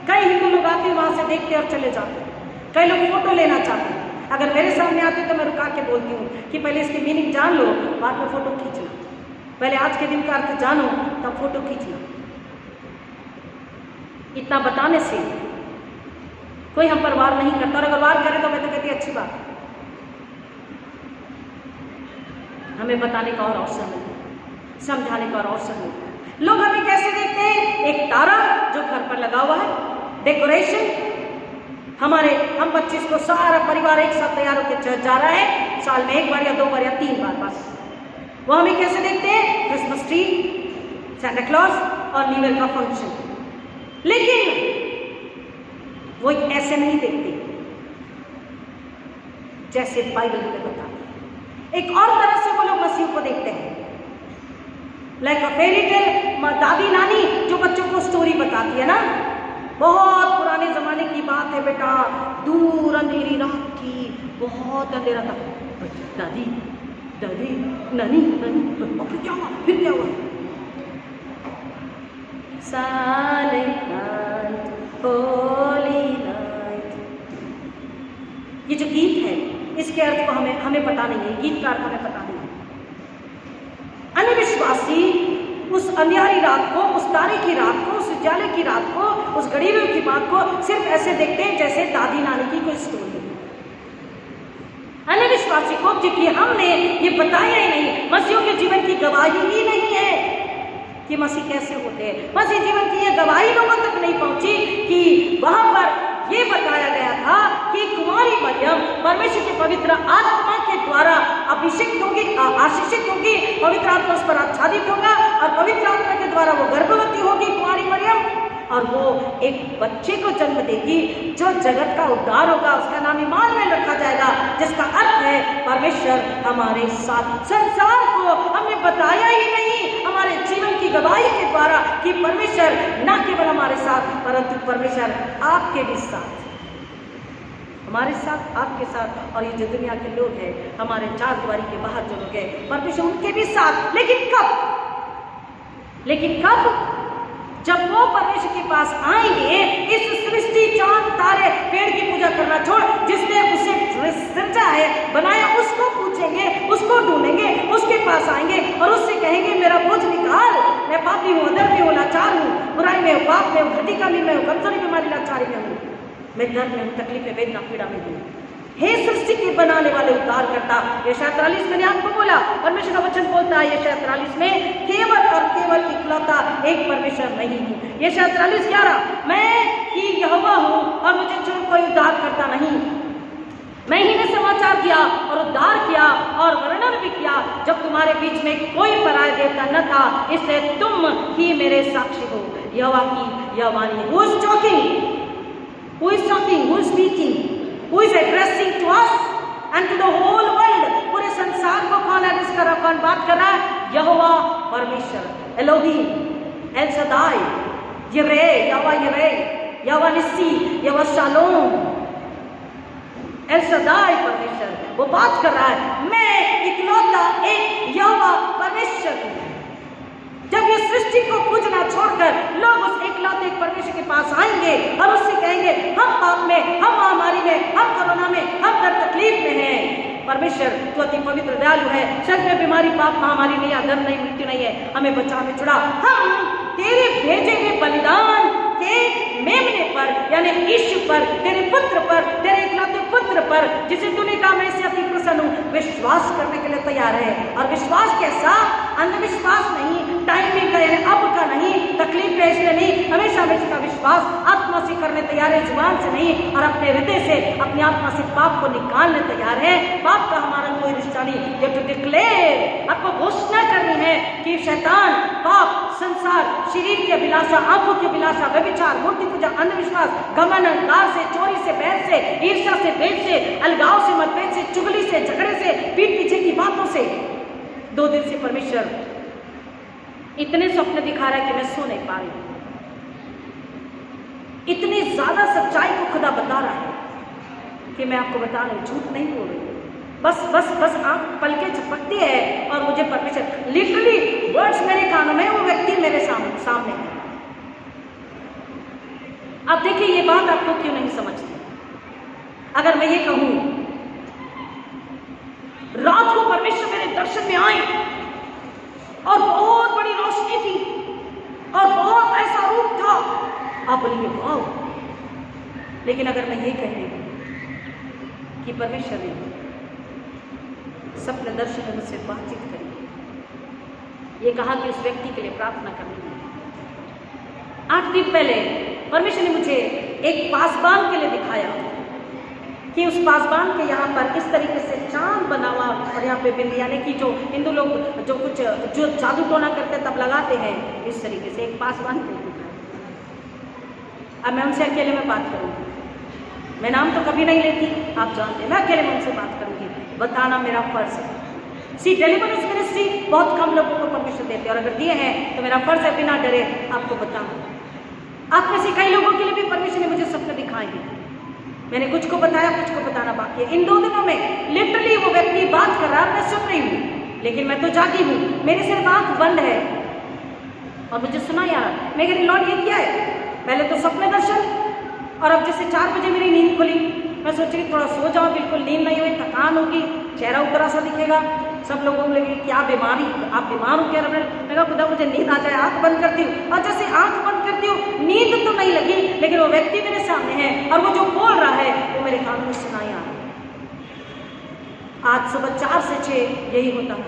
कई हिंदू लोग आते हैं, वहां से देखते और चले जाते हैं। कई लोग फोटो लेना चाहते हैं। अगर मेरे सामने आते तो मैं रुका के बोलती हूँ कि पहले इसकी मीनिंग जान लो, बाद में फोटो खींचना। पहले आज के दिन का अर्थ जानो, तब फोटो खींचना। इतना बताने से कोई हम पर वार नहीं करता, और अगर वार करे तो मैं तो कहती अच्छी बात, हमें बताने का और अवसर मिलता है, समझाने का और अवसर मिलता है। लोग हमें कैसे देखते हैं? एक तारा जो घर पर लगा हुआ है, डेकोरेशन, हम 25 को सारा परिवार एक साथ तैयार होकर चर्च जा रहा है, साल में एक बार या 2 बार या 3 बार बस। वो हमें कैसे देखते हैं? क्रिसमस ट्री, सैंटा क्लॉज और न्यू ईयर का फंक्शन। लेकिन वो ऐसे नहीं देखते जैसे बाइबल हमें बताती है। एक और तरह से वो लोग मसीह को देखते हैं, लाइक अ फेरी टेल। दादी नानी जो बच्चों को स्टोरी बताती है ना, बहुत पुराने जमाने की बात है बेटा, दूर अंधेरी रात थी, बहुत अंधेरा था, दादी दादी नानी नानी, फिर क्या हुआ, फिर क्या हुआ? Silent night, Holi night. ये जो गीत है, इसके अर्थ को हमें पता नहीं है, गीत का अर्थ हमें पता नहीं है। अन्य विश्वासी उस अंधियारी रात को, उस तारे की रात को, उस उजाले की रात को, उस गड़ीरों की बात को सिर्फ ऐसे देखते हैं जैसे दादी नानी की कोई स्टोरी। अन्य विश्वासी को, क्योंकि हमने ये बताया ही नहीं, मसीहों के जीवन की गवाही ही नहीं है कि मसीह कैसे होते हैं। मसीह जीवन की ये गवाही लोगों तक नहीं पहुंची कि वहां पर ये बताया गया था कि कुमारी मरियम परमेश्वर के पवित्र आत्मा के द्वारा अभिषेक होगी, आशीषित होगी, पवित्र आत्मा उस पर आच्छादित होगा और पवित्र आत्मा के द्वारा वो गर्भवती होगी कुमारी मरियम, और वो एक बच्चे को जन्म देगी जो जगत का उद्धार होगा। उसका नाम इम्मानुएल रखा जाएगा, जिसका अर्थ है परमेश्वर हमारे साथ। संसार को हमने बताया ही नहीं हमारे जीवन की गवाही के द्वारा कि परमेश्वर न केवल हमारे साथ, परंतु परमेश्वर आपके भी साथ, हमारे साथ, आपके साथ, और ये जो दुनिया के लोग हैं, हमारे चार दीवारी के बाहर जो लोग हैं, परमेश्वर उनके भी साथ। लेकिन कब? जब वो परमेश्वर के पास आएंगे, इस सृष्टि, चांद, तारे, पेड़ की पूजा करना छोड़, जिसने उसे सृजा है, बनाया, उसको पूछेंगे, उसको ढूंढेंगे, उसके पास आएंगे और उससे कहेंगे मेरा बोझ निकाल, मैं पापी हूँ, अधर्मी हूँ, लाचार हूँ, बुराई में हूँ, पाप में हूँ, घटी कमी में हूँ, कमजोरी, बीमारी, लाचारी में हूँ, मैं दर्द में हूँ, तकलीफ में, वेदना, पीड़ा में हूँ। हे सृष्टि के बनाने वाले, उद्धार करता। यशायाह 43 मैंने आपको बोला, परमेश्वर का वचन बोलता है यशायाह 43 में, केवल और केवल इकलौता एक परमेश्वर नहीं हूँ। यशायाह 43:11, मैं ही यहोवा हूँ और मुझे छोड़ कोई उद्धार करता नहीं। मैं ही ने समाचार दिया और उद्धार किया और वर्णन भी किया जब तुम्हारे बीच में कोई पराय देवता न था, इसलिए तुम ही मेरे साक्षी हो। यहोवा की यह वाणी। Who is talking? Who is talking? Who is speaking? Who is addressing to us and to the whole world? पूरे संसार को कौन एड्रेस कर रहा, कौन बात कर रहा है? यहोवा परमेश्वर, एलोहीम, एल सदाई, यिर्हे, यहोवा निस्सी, यहोवा शालोम, एल सदाई परमेश्वर, वो बात कर रहा है, मैं इकलौता एक यहोवा परमेश्वर हूँ। जब ये सृष्टि को पूजना छोड़कर लोग उस एकलौते एक परमेश्वर के पास आएंगे और उससे कहेंगे हम पाप में, हम महामारी में, हम कोरोना में, हम दर्द तकलीफ में हैं, परमेश्वर तू अति पवित्र दयालु है, शरीर में बीमारी पाप महामारी नहीं, अधर्म नहीं, मृत्यु नहीं है, हमें बचा हमें छुड़ा। हम तेरे भेजे हुए बलिदान के मेमने पर यानी यीशु पर, तेरे पुत्र पर, तेरे इकलौते पुत्र पर, जिसे तूने कहा मैं इससे अति प्रसन्न हूं, विश्वास करने के लिए तैयार है। और विश्वास कैसा? अंधविश्वास नहीं, टाइमिंग का यानी अब का नहीं, तकलीफ है इसलिए नहीं, हमेशा हमेशा का विश्वास आत्मा से करने तैयार है, जुबान से नहीं, और अपने हृदय से अपनी आत्मा से पाप को निकालने तैयार है। पाप का हमारा कोई रिश्ता नहीं। ये तो डिक्लेयर, आपको घोषणा करनी है कि शैतान, पाप, संसार, शरीर की अभिलाषा, आंखों की अभिलाषा, व्यभिचार, मूर्ति पूजा, अंधविश्वास, गमन, अहंकार से, चोरी से, बैर से, ईर्ष्या से, भेद से, अलगाव से, मतभेद से, चुगली से, झगड़े से, पीठ पीछे की बातों से, 2 दिन से परमेश्वर इतने स्वप्न दिखा रहा है कि मैं सो नहीं पा रही हूं। इतनी ज्यादा सच्चाई को खुदा बता रहा है कि मैं आपको बता रही हूं, झूठ नहीं बोल रही। बस बस बस आंख पलके झपकती है और मुझे परमेश्वर लिटरली वर्ड्स मेरे कानों में, वो व्यक्ति मेरे सामने है। अब देखिए ये बात आपको क्यों नहीं समझती। अगर मैं ये कहूं रात को परमेश्वर मेरे दर्शन में आए और बहुत बड़ी रोशनी थी और बहुत ऐसा रूप था, आप बोलिए वाह। लेकिन अगर मैं ये कह रही हूं कि परमेश्वर ने सपने दर्शन में मुझसे बातचीत करी, ये कहा कि उस व्यक्ति के लिए प्रार्थना करनी है। 8 दिन पहले परमेश्वर ने मुझे एक पासबान के लिए दिखाया कि उस पासबान के यहाँ पर इस तरीके से चांद बना हुआ, और यहाँ पे बिंदी यानी कि जो हिंदू लोग जो जादू टोना करते तब लगाते हैं, इस तरीके से एक पासबान के लिए दिखाया। अब मैं उनसे अकेले में बात करूँगी, मैं नाम तो कभी नहीं लेती, आप जानते हैं, मैं अकेले में उनसे बात करूँगी, बताना मेरा फर्ज है। सी डिलीवरेंस मिनिस्ट्री बहुत कम लोगों को परमिशन देते हैं, और अगर दिए हैं तो मेरा फर्ज है बिना डरे आपको बताना। आप में से कई लोगों के लिए भी परमेश्वर ने मुझे सपने दिखाए हैं, मैंने कुछ को बताया, कुछ को बताना बाकी है। इन 2 दिनों में लिटरली वो व्यक्ति बात कर रहा है, मैं सुन रही हूँ, लेकिन मैं तो जागी हूँ, मेरी सिर्फ आंख बंद है और मुझे सुना यार। मैं कह रही लॉर्ड ये क्या है? पहले तो सपने दर्शन, और अब जैसे 4 बजे मेरी नींद खुली, मैं सोच रही थोड़ा सो जाऊँ, बिल्कुल नींद नहीं हुई, थकान होगी, चेहरा ऊपरा सा दिखेगा, सब लोगों को लगे क्या बीमारी, आप बीमार हो क्या? मैं कहा खुदा मुझे नींद आ जाए, आंख बंद करती हूँ, और जैसे आंख बंद करती हूँ नींद तो नहीं लगी, लेकिन वो व्यक्ति मेरे सामने है और वो जो बोल रहा है वो मेरे कानों में सुनाई आ रहा है। आज सुबह 4 से 6 यही होता है।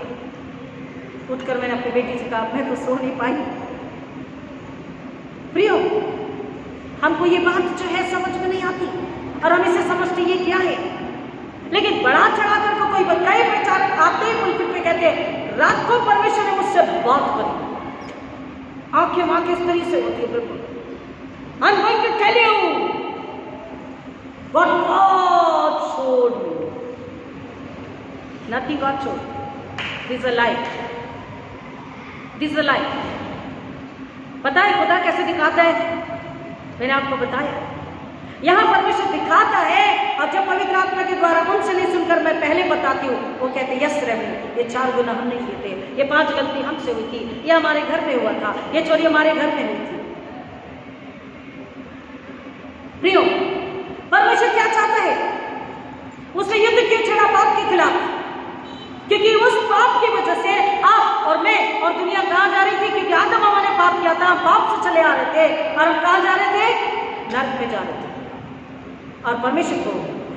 उठकर मैंने अपनी बेटी से कहा मैं तो सो नहीं पाई। प्रियो, हमको ये बात जो है समझ में नहीं आती और हम इसे समझते ये क्या है, लेकिन बड़ा चढ़ा कर को कोई कई प्रचारक आते ही पुलपिट पे कहते हैं रात को परमेश्वर ने मुझसे बात करी, आंखें मां किस तरीके से होती है। बिल्कुल I'm going to tell you what God showed me. Nothing God showed. This is a lie. This is a lie. पता है खुदा कैसे दिखाता है? मैंने आपको बताया, यहाँ परमेश्वर दिखाता है, और जब पवित्र आत्मा के द्वारा उनसे नहीं सुनकर मैं पहले बताती हूँ, वो कहते यस रहे, ये 4 गुना हम नहीं किए थे, ये 5 गलती हमसे हुई थी, ये हमारे घर में हुआ था, ये चोरी हमारे घर में हुई थी। प्रियो, परमेश्वर क्या चाहता है? उसने युद्ध क्यों छेड़ा पाप के खिलाफ? क्योंकि उस पाप की वजह से आप और मैं और दुनिया कहाँ जा रही थी? क्योंकि आदम हवा ने पाप किया था, हम पाप से चले आ रहे थे और हम कहाँ जा रहे थे? नर्क में जा रहे थे। और परमेश्वर को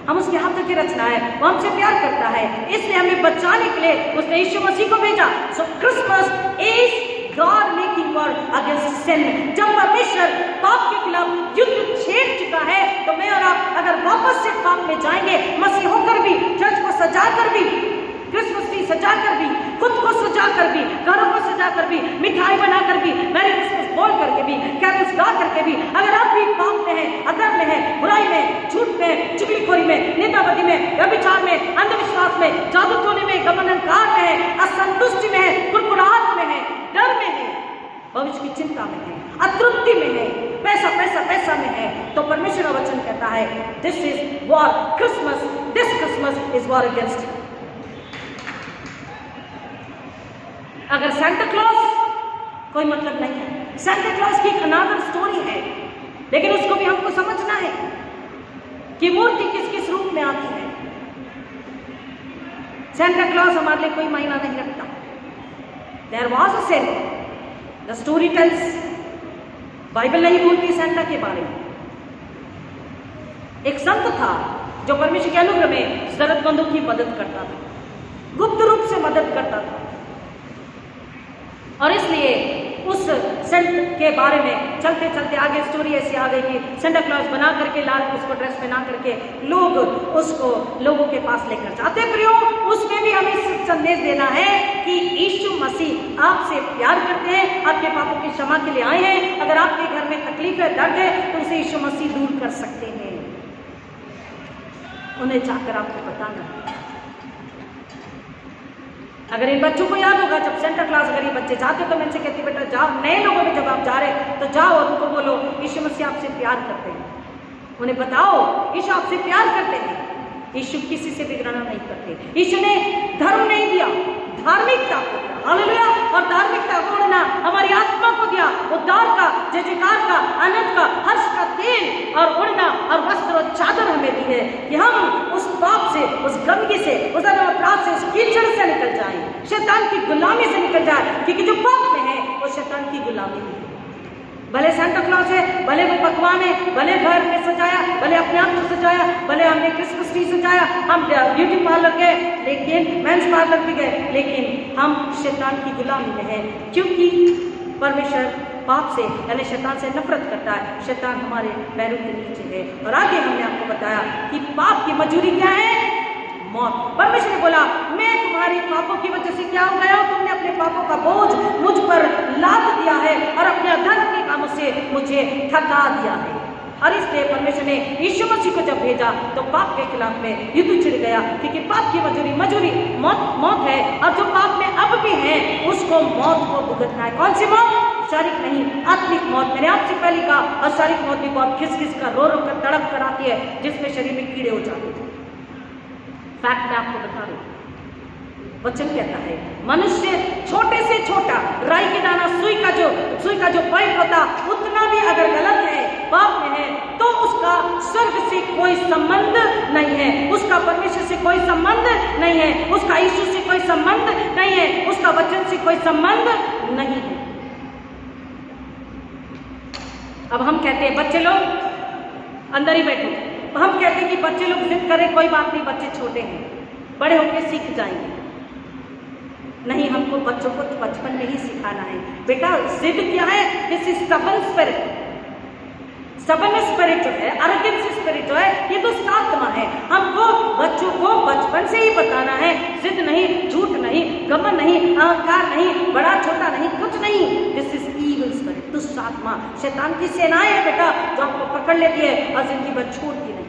हम उसके हाथों की रचना है, वो हमसे प्यार करता है, इसलिए हमें बचाने के लिए उसने यीशु मसीह को भेजा। So Christmas is God making war against sin. जब परमेश्वर पाप के खिलाफ युद्ध छेड़ चुका है, तो मैं और आप अगर वापस से पाप में जाएंगे, मसीह होकर भी, चर्च को सजाकर भी, क्रिसमस ट्री सजाकर भी, खुद को सजाकर भी, घरों को सजाकर भी, मिठाई बनाकर भी, मैरी क्रिसमस बोल करके भी, कैरल्स गा करके भी, अगर आप भी पाप में हैं, अधर्म में हैं, बुराई में, झूठ में, चुगलीखोरी में, निंदाबदी में, व्यभिचार में, अंधविश्वास में, जादू टोने में, गमन अहंकार में है, असंतुष्टि में है, कुरकुराहट में है, डर में है, भविष्य की चिंता में है, अतृप्ति में है, पैसा पैसा पैसा में है, तो परमेश्वर का वचन कहता है this is war Christmas, this Christmas is war against. अगर सांता क्लॉज कोई मतलब नहीं है, सांता क्लॉज की एक अनादर स्टोरी है, लेकिन उसको भी हमको समझना है कि मूर्ति किस किस रूप में आती है। सेंटा क्लॉज हमारे लिए कोई मायना नहीं रखता। There was a Santa, the story tells, Bible नहीं बोलती सेंटा के बारे में। एक संत था जो परमेश्वर के अनुग्रह में जरूरतमंदों की मदद करता था, गुप्त रूप से मदद करता था। और इसलिए उस सेंट के बारे में चलते चलते आगे स्टोरी ऐसी आ गई कि सेंटा क्लॉज बना करके लाल उसको ड्रेस पहना करके लोग उसको लोगों के पास लेकर जाते। प्रियो, उसमें भी हमें संदेश देना है कि यीशु मसीह आपसे प्यार करते हैं, आपके पापों की क्षमा के लिए आए हैं। अगर आपके घर में तकलीफ है, दर्द है, तो उसे यीशु मसीह दूर कर सकते हैं। उन्हें जाकर आपको बताना। अगर इन बच्चों को याद होगा, जब सेंटा क्लॉज अगर ये बच्चे जाते तो मैं इनसे कहती बेटा जाओ, नए लोगों में जब आप जा रहे तो जाओ और उनको बोलो यीशु मसीह आपसे प्यार करते हैं। उन्हें बताओ यीशु आपसे प्यार करते हैं, यीशु किसी से भी घृणा नहीं करते। यीशु ने धर्म नहीं दिया, धार्मिकता को दिया। हालेलुया। और धार्मिकता को उड़ना हमारी आत्मा को दिया, उद्धार का, जय जयकार का, आनंद का, हर्ष का तेल और उड़ना और वस्त्र और चादर हमें दी है कि हम उस पाप से, उस गंदगी से, उस अपराध से, उस कीचड़ से निकल जाएं, शैतान की गुलामी से निकल जाए। क्योंकि जो पाप में है वो शैतान की गुलामी है। भले सेंटा क्लॉज है, भले वो पकवान है, भले घर में सजाया, भले अपने आप को सजाया, भले हमने क्रिसमस ट्री सजाया, हम ब्यूटी पार्लर गए, लेकिन मेंस पार्लर भी गए, लेकिन हम शैतान की गुलामी में हैं। क्योंकि परमेश्वर पाप से यानी शैतान से नफरत करता है। शैतान हमारे पैरों के नीचे है। और आगे हमने आपको बताया कि पाप की मजूरी क्या है? मौत। परमेश्वर ने बोला मैं तुम्हारे पापों की वजह से क्या हो गया हूं, तुमने अपने पापों का बोझ मुझ पर लाद दिया है और अपने अधर्म के कामों से मुझे थका दिया है। और इसलिए परमेश्वर ने यीशु मसीह को जब भेजा तो पाप के खिलाफ में युद्ध छिड़ गया। क्योंकि पाप की मजूरी मौत है, और जो पाप में अब भी है उसको मौत को भुगतना है। कौन सी मौत? शारीरिक नहीं, आत्मिक मौत। मैंने आपसे पहले कहा, और शारीरिक मौत भी बहुत खिस खिस कर, रो रो कर, तड़प कर आती है, जिसमें शरीर में कीड़े हो जाते हैं। फैक्ट मैं आपको बता रही हूं। वचन कहता है मनुष्य छोटे से छोटा राई के दाना सुई का जो पॉइंट होता उतना भी अगर गलत है, पाप में है, तो उसका स्वर्ग से कोई संबंध नहीं है, उसका परमेश्वर से कोई संबंध नहीं है, उसका यीशु से कोई संबंध नहीं है, उसका वचन से कोई संबंध नहीं है। अब हम कहते हैं बच्चे लोग अंदर ही बैठो, हम कहते हैं कि बच्चे लोग जिद करें, कोई बात नहीं, बच्चे छोटे हैं, बड़े होकर सीख जाएंगे। नहीं, हमको बच्चों को बचपन में ही सिखाना है। बेटा जिद क्या है? This is stubborn spirit. Stubborn spirit जो है, एरोगेंस स्पिरिट जो है, ये तो आत्मा है। हमको बच्चों को बचपन से ही बताना है, जिद नहीं, झूठ नहीं, घमंड नहीं, अहंकार नहीं, बड़ा छोटा नहीं, कुछ नहीं। दिस इज ईविल स्पिरिट, दुष्ट आत्मा, शैतान की सेनाएं है बेटा, जो आपको पकड़ लेती है और जिंदगी भर छोड़ती नहीं।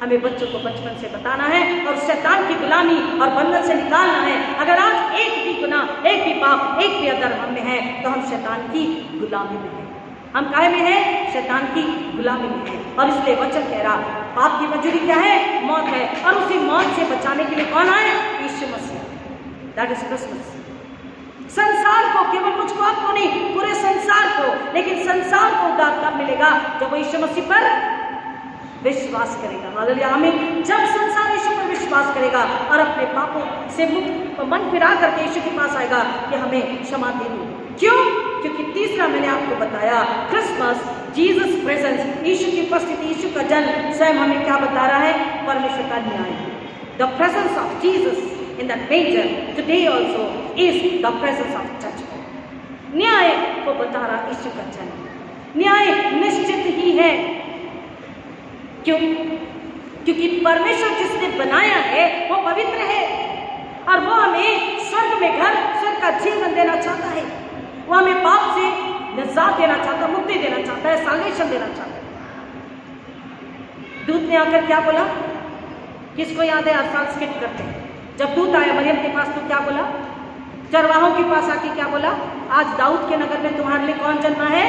हमें बच्चों को बचपन से बताना है और शैतान की गुलामी और बंधन से निकालना है। अगर आज एक भी गुनाह, एक भी पाप, एक भी अधर्म हम में है, तो हम शैतान की गुलामी में हैं। हम काहे में हैं? शैतान की गुलामी में हैं। और इसलिए वचन कह रहा पाप की मजूरी क्या है? मौत है। और उसी मौत से बचाने के लिए कौन आए? Yeshu Masih. That is Christmas. संसार को, केवल मुझको आपको नहीं, पूरे संसार को, लेकिन संसार को उद्धार तब मिलेगा जब वो यीशु मसीह पर विश्वास करेगा। हालेलुया, आमीन। जब संसार यीशु पर विश्वास करेगा और अपने पापों से मुक्त मन फिरा करके यीशु के पास आएगा कि हमें क्षमा दे दो। क्यों? क्योंकि तीसरा मैंने आपको बताया, क्रिसमस, जीसस प्रेजेंस, यीशु की उपस्थिति, यीशु का जन्म स्वयं हमें क्या बता रहा है? परमेश्वर का न्याय। The presence of Jesus in that manger today also is the presence of judgement. न्याय को बता रहा यीशु का जन्म। न्याय निश्चित ही है। क्यों? क्योंकि परमेश्वर जिसने बनाया है वो पवित्र है और वो हमें स्वर्ग में घर, स्वर्ग का जीवन देना चाहता है। वो हमें पाप से निजात देना चाहता है, मुक्ति देना चाहता है, साल्वेशन देना चाहता है। दूत ने आकर क्या बोला? किसको याद है? हर साल स्किप करते हैं। जब दूत आया मरियम के पास तो क्या बोला? चरवाहों के पास आके क्या बोला? आज दाऊद के नगर में तुम्हारे लिए कौन जन्मा है?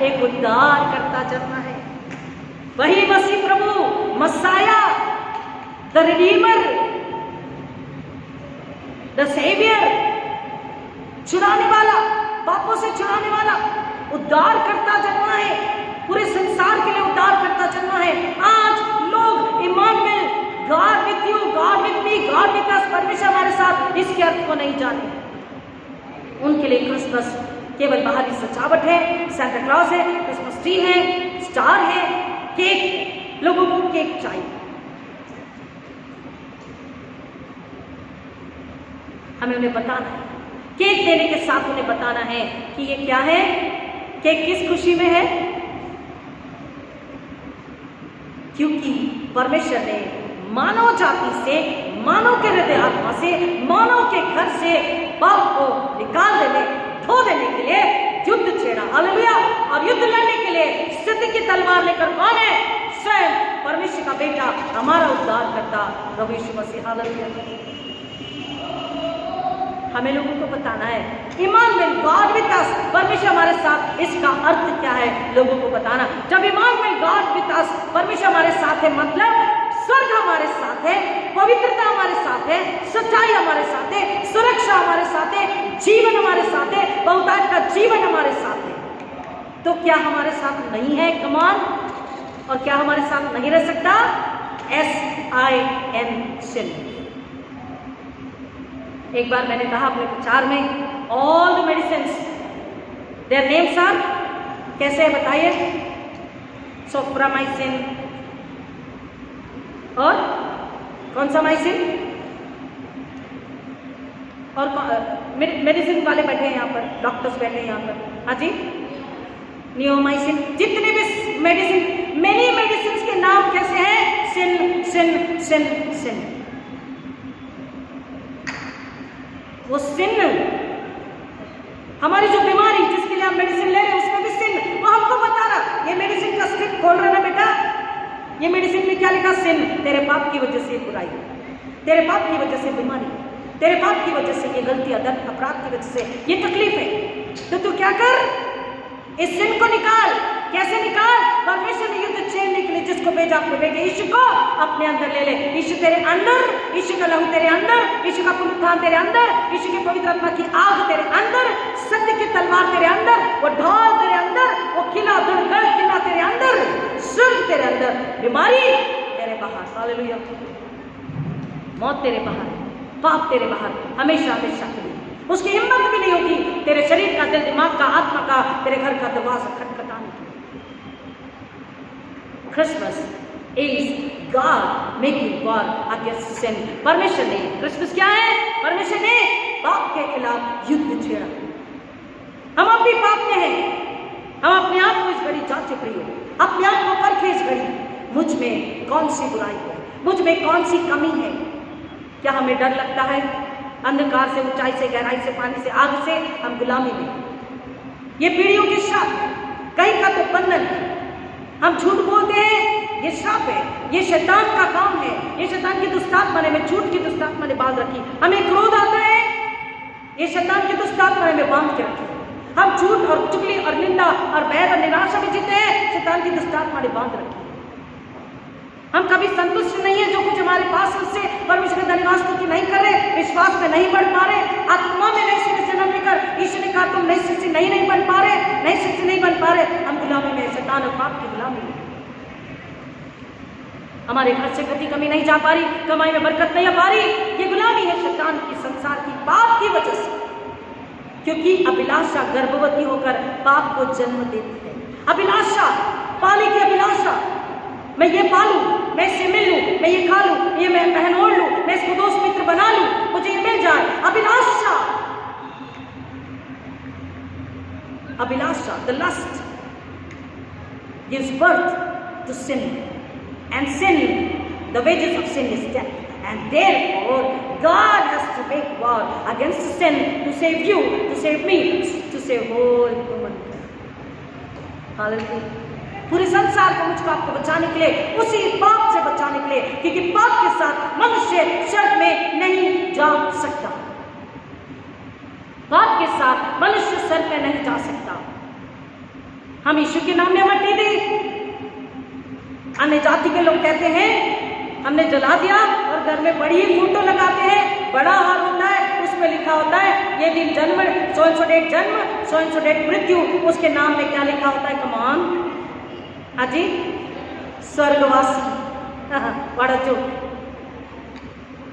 एक उद्धार करता जन्मा है। वही मसीह प्रभु, messiah, the redeemer, the saviour, छुड़ाने वाला, पापों से छुड़ाने वाला, उद्धार करता जन्मा है। पूरे संसार के लिए उद्धार करता जन्मा है। आज लोग Emmanuel, God with you, God with me, God पिता परमेश्वर हमारे साथ इसके अर्थ को नहीं जानते। उनके लिए क्रिसमस केवल बाहरी सजावट है, सांता क्लॉज है, क्रिसमस ट्री है, स्टार है, केक है। लोगों को केक चाहिए। हमें उन्हें बताना है, केक देने के साथ उन्हें बताना है कि ये क्या है, केक किस खुशी में है। क्योंकि परमेश्वर ने मानव जाति से, मानव के हृदय आत्मा से, मानव के घर से पाप को निकाल देने, धो देने के लिए युद्ध छेड़ा। हालेलुया। और युद्ध लड़ने के लिए सत्य की तलवार लेकर कौन है? स्वयं परमेश्वर का बेटा, हमारा उद्धार करता प्रभु यीशु मसीह। हालेलुया। हमें लोगों को बताना है इमानुएल, गॉड विद अस, परमेश्वर हमारे साथ, इसका अर्थ क्या है लोगों को बताना। जब इमानुएल, गॉड विद अस, परमेश्वर हमारे साथ है, मतलब स्वर्ग हमारे साथ है, पवित्रता हमारे साथ है, सच्चाई हमारे साथ है, सुरक्षा हमारे साथ है, जीवन हमारे साथ है, बहुतायत का जीवन हमारे साथ है। तो क्या हमारे साथ नहीं है? कमान। और क्या हमारे साथ नहीं रह सकता? SIN, sin। एक बार मैंने कहा अपने प्रचार में, all the medicines their names are, कैसे है बताइए? सोफ्रामाइसिन और कौन सा माइसिन, और मेडिसिन वाले बैठे हैं यहाँ पर, डॉक्टर्स बैठे हैं यहाँ पर। हाँ जी, नियोमाइसिन, जितने भी मेडिसिन, मेनी मेडिसिन के नाम कैसे हैं? सिन सिन सिन सिन। वो सिन, हमारी जो बीमारी जिसके लिए हम मेडिसिन ले रहे हैं उसमें भी सिन, वो हमको बता रहा। ये मेडिसिन का स्क्रिप्ट खोल रहा ना बेटा, ये मेडिसिन में क्या लिखा? सिन। तेरे पाप की वजह से ये बुराई, तेरे पाप की वजह से बीमारी, तेरे पाप की वजह से ये गलती, दर्द, अपराध की वजह से ये तकलीफ है। तो तू क्या कर, इस सिन को निकाल। कैसे निकाल? परमेश्वर ने युद्ध छेड़ने के लिए जिसको भेजा, अपने बेटे यीशु को अपने अंदर ले ले। यीशु तेरे अंदर, यीशु का लहू तेरे अंदर, यीशु का पुनरुत्थान तेरे अंदर, यीशु के पवित्र आत्मा की आग तेरे अंदर, सत्य की तलवार तेरे अंदर, वो ढाल तेरे अंदर, वो किला दुर्गढ़ किला तेरे अंदर, स्वर्ग तेरे अंदर, बीमारी तेरे बाहर। हालेलुया। मौत तेरे बाहर, पाप तेरे बाहर, हमेशा हमेशा के लिए। उसकी हिम्मत भी नहीं होगी तेरे शरीर का, दिल, दिमाग का, आत्मा का, तेरे घर का दरवाजा खटखटाने की। Christmas is God making war against sin. परमेश्वर ने, क्रिसमस क्या है? परमेश्वर ने पाप के खिलाफ युद्ध छेड़ा। हम अपनी पाप में हैं, हम अपने आप को इस घड़ी जांचे प्रिय, अपने आप को परखे इस घड़ी, मुझ में कौन सी बुराई है, मुझ में कौन सी कमी है। क्या हमें डर लगता है? अंधकार से, ऊंचाई से, गहराई से, पानी से, आग से हम गुलामी में। ये पीढ़ियों के श्राप है, कहीं का तो बंधन है। हम झूठ बोलते हैं, ये श्राप है, ये शैतान का काम है, ये शैतान की दुष्टात्मा ने, में झूठ की दुष्टात्मा ने बांध रखी। हमें क्रोध आता है, ये शैतान की दुष्टात्मा ने बांध के रखी। हम झूठ और चुगली और निंदा और बैर और निराशा में जीते हैं, शैतान की दुष्टात्मा ने बांध रखी। हम कभी संतुष्ट नहीं है जो कुछ हमारे पास, उससे परमेश्वर का धन्यवाद स्तुति नहीं कर रहे, विश्वास में नहीं बढ़ पा रहे, आत्मा में नई सिरे से जन्म लेकर ईश्वर ने कहा तुम नई सिरे से नहीं बन पा रहे, नई सिरे से नहीं बन पा रहे। हम गुलामी में, शैतान और पाप की गुलामी में। हमारे घर से गति कमी नहीं जा पा रही, कमाई में बरकत नहीं आ पा रही। ये गुलामी है शैतान की, संसार की, पाप की वजह से। क्योंकि अभिलाषा गर्भवती होकर पाप को जन्म देती है। अभिलाषा, पाने की अभिलाषा, मैं ये पालूं, मैं इससे मिल लूं, मैं ये खा लूं, ये मैं पहन ओढ़ लूं, मैं इसको दोस्त मित्र बना लूं, मुझे ये मिल जाए। अभिलाषा, अभिलाषा, the lust gives birth to sin, and sin, the wages of sin is death, and therefore God has to make war against sin to save you, to save me, to save whole humankind। Hallelujah. पूरे संसार को, मुझको, आपको बचाने के लिए, उसी पाप से बचाने के लिए, क्योंकि पाप के साथ मनुष्य स्वर्ग में नहीं जा सकता। पाप के साथ मनुष्य स्वर्ग में नहीं जा सकता। हम यीशु के नाम में मट्टी दी। अन्य जाति के लोग कहते हैं हमने जला दिया, और घर में बड़ी फोटो लगाते हैं, बड़ा हार होता है, उसमें लिखा होता है ये दिन जन्म, सो डेट जन्म, सो डेट मृत्यु। उसके नाम में क्या लिखा होता है? कमान, हाँ जी, स्वर्गवासी। बड़ा जो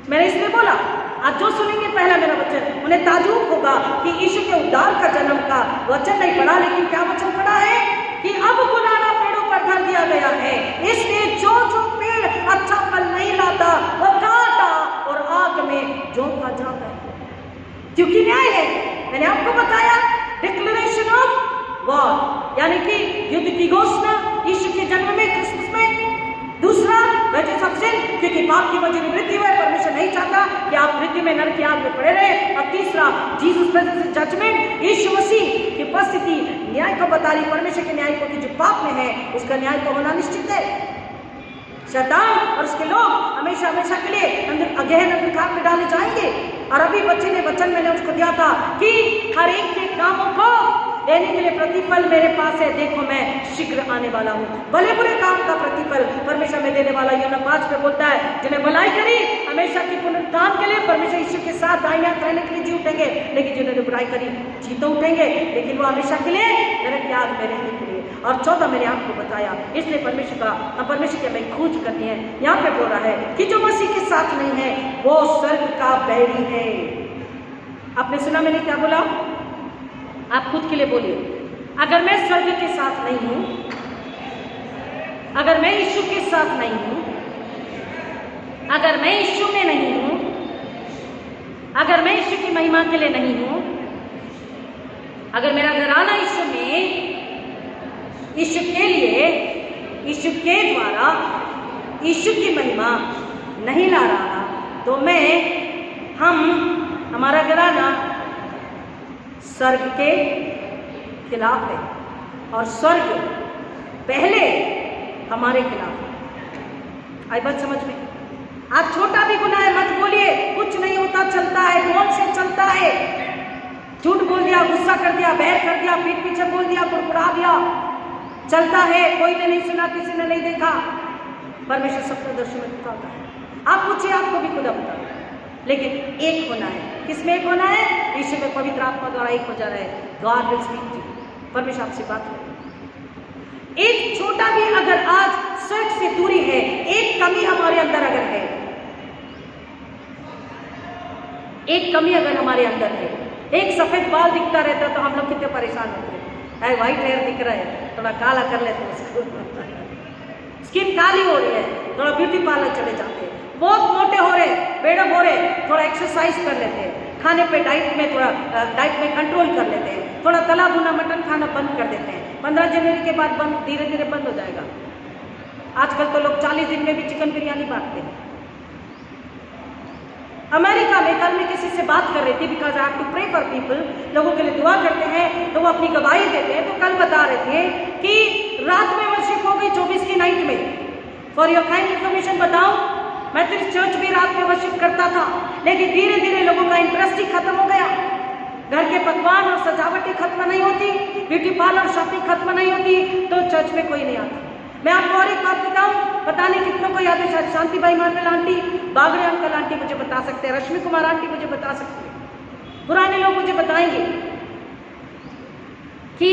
मैंने इसलिए बोला, आज जो सुनेंगे पहला मेरा वचन, उन्हें ताज्जुब होगा कि यीशु के उद्धार का जन्म का वचन नहीं पढ़ा, लेकिन क्या वचन पढ़ा है कि अब गुलाना पेड़ों पर धर दिया गया है, इसलिए जो जो पेड़ अच्छा फल नहीं लाता वो काटा और आग में झोंका जाता है, क्योंकि न्याय है। मैंने आपको बताया डिक्लेरेशन ऑफ वॉर, यानी कि युद्ध की घोषणा यीशु के जन्म में, क्रिसमस में। दूसरा वेजेस ऑफ सिन, क्योंकि पाप की मजदूरी मृत्यु है, परमेश्वर नहीं चाहता कि आप मृत्यु में नरक की आग में पड़े रहे। और तीसरा जीसस प्रेजेंस जजमेंट, यीशु मसीह की उपस्थिति न्याय को बता रही, परमेश्वर के न्याय को कि जो पाप में है उसका न्याय को होना निश्चित है। शैतान और उसके लोग हमेशा हमेशा के लिए गहन अंधकार में डाले जाएंगे। और अभी बच्चे ने वचन मैंने उसको दिया था कि हर एक के कामों को देने के लिए प्रतिफल मेरे पास है, देखो मैं शीघ्र आने वाला हूँ। भले बुरे काम का प्रतिफल परमेश्वर में देने वाला। यूहन्ना 5 में बोलता है, जिन्हें भलाई करी हमेशा की पुनरुत्थान के लिए परमेश्वर यीशु के साथ दाहिने हाथ रहने के लिए जी उठेंगे, लेकिन जिन्होंने बुराई करी जी तो उठेंगे, लेकिन वो हमेशा के लिए नरक की आग में रहने के लिए। और 14 मैंने आपको बताया, इसलिए परमेश्वर की हमें खोज करनी है। यहाँ पे बोल रहा है कि जो मसीह के साथ नहीं है वो स्वर्ग का बैरी है। आपने सुना मैंने क्या बोला? आप खुद के लिए बोलिए, अगर मैं स्वर्ग के साथ नहीं हूं, अगर मैं यीशु के साथ नहीं हूं, अगर मैं यीशु में नहीं हूं, अगर मैं यीशु की महिमा के लिए नहीं हूं, अगर मेरा घराना यीशु में, यीशु के लिए, यीशु के द्वारा यीशु की महिमा नहीं ला रहा, तो हमारा घराना स्वर्ग के खिलाफ है और स्वर्ग पहले हमारे खिलाफ है। आई बात समझ में? आप छोटा भी गुनाह है मत बोलिए, कुछ नहीं होता, चलता है, कौन से चलता है। झूठ बोल दिया, गुस्सा कर दिया, बैर कर दिया, पीठ पीछे बोल दिया, कुड़कुड़ा दिया, चलता है, कोई ने नहीं सुना, किसी ने नहीं देखा। परमेश्वर सबको दर्शन में दिखाता है। आप पूछिए, आपको भी खुदा बता, लेकिन एक होना है। किसमें एक होना है? यीशु में पवित्र आत्मा द्वारा एक हो जा रहा है। God will speak to you, परमेश्वर आपसे बात करे। एक छोटा भी अगर आज स्वर्ग से दूरी है, एक कमी हमारे अंदर अगर है, एक कमी अगर हमारे अंदर है, एक सफेद बाल दिखता रहता तो हम लोग कितने परेशान होते हैं। व्हाइट हेयर दिख रहा है, थोड़ा काला कर लेते हैं उसको। स्किन काली हो रही है, थोड़ा ब्यूटी पार्लर चले जाते हैं। बहुत मोटे हो रहे, बेडअप हो रहे, थोड़ा एक्सरसाइज कर लेते हैं। खाने पे डाइट में कंट्रोल कर लेते हैं। थोड़ा तला भुना मटन खाना बंद कर देते हैं। 15 जनवरी के बाद बंद, धीरे धीरे बंद हो जाएगा। आजकल तो लोग 40 दिन में भी चिकन बिरयानी बांटते हैं। अमेरिका में कल मैं किसी से बात कर रही थी, because I have to pray for people, लोगों के लिए दुआ करते हैं तो वो अपनी गवाही देते हैं। तो कल बता रहे थे कि रात में वर्शिप हो गई 24 की नाइट में। फॉर योर काइंड इन्फॉर्मेशन बताऊं, मैथोडिस्ट चर्च भी रात में वर्शिप करता था, लेकिन धीरे धीरे लोगों का इंटरेस्ट ही खत्म हो गया। घर के पकवान और सजावटें खत्म नहीं होती, ब्यूटी पार्लर शॉपिंग खत्म नहीं होती, तो चर्च में कोई नहीं आता। मैं आपको और एक बात बताऊं, पता नहीं कितनों को याद है, शायद शांति भाई Marble aunty, Bagde uncle aunty मुझे बता सकते हैं, रश्मि कुमार आंटी मुझे बता सकते हैं, पुराने लोग मुझे बताएंगे कि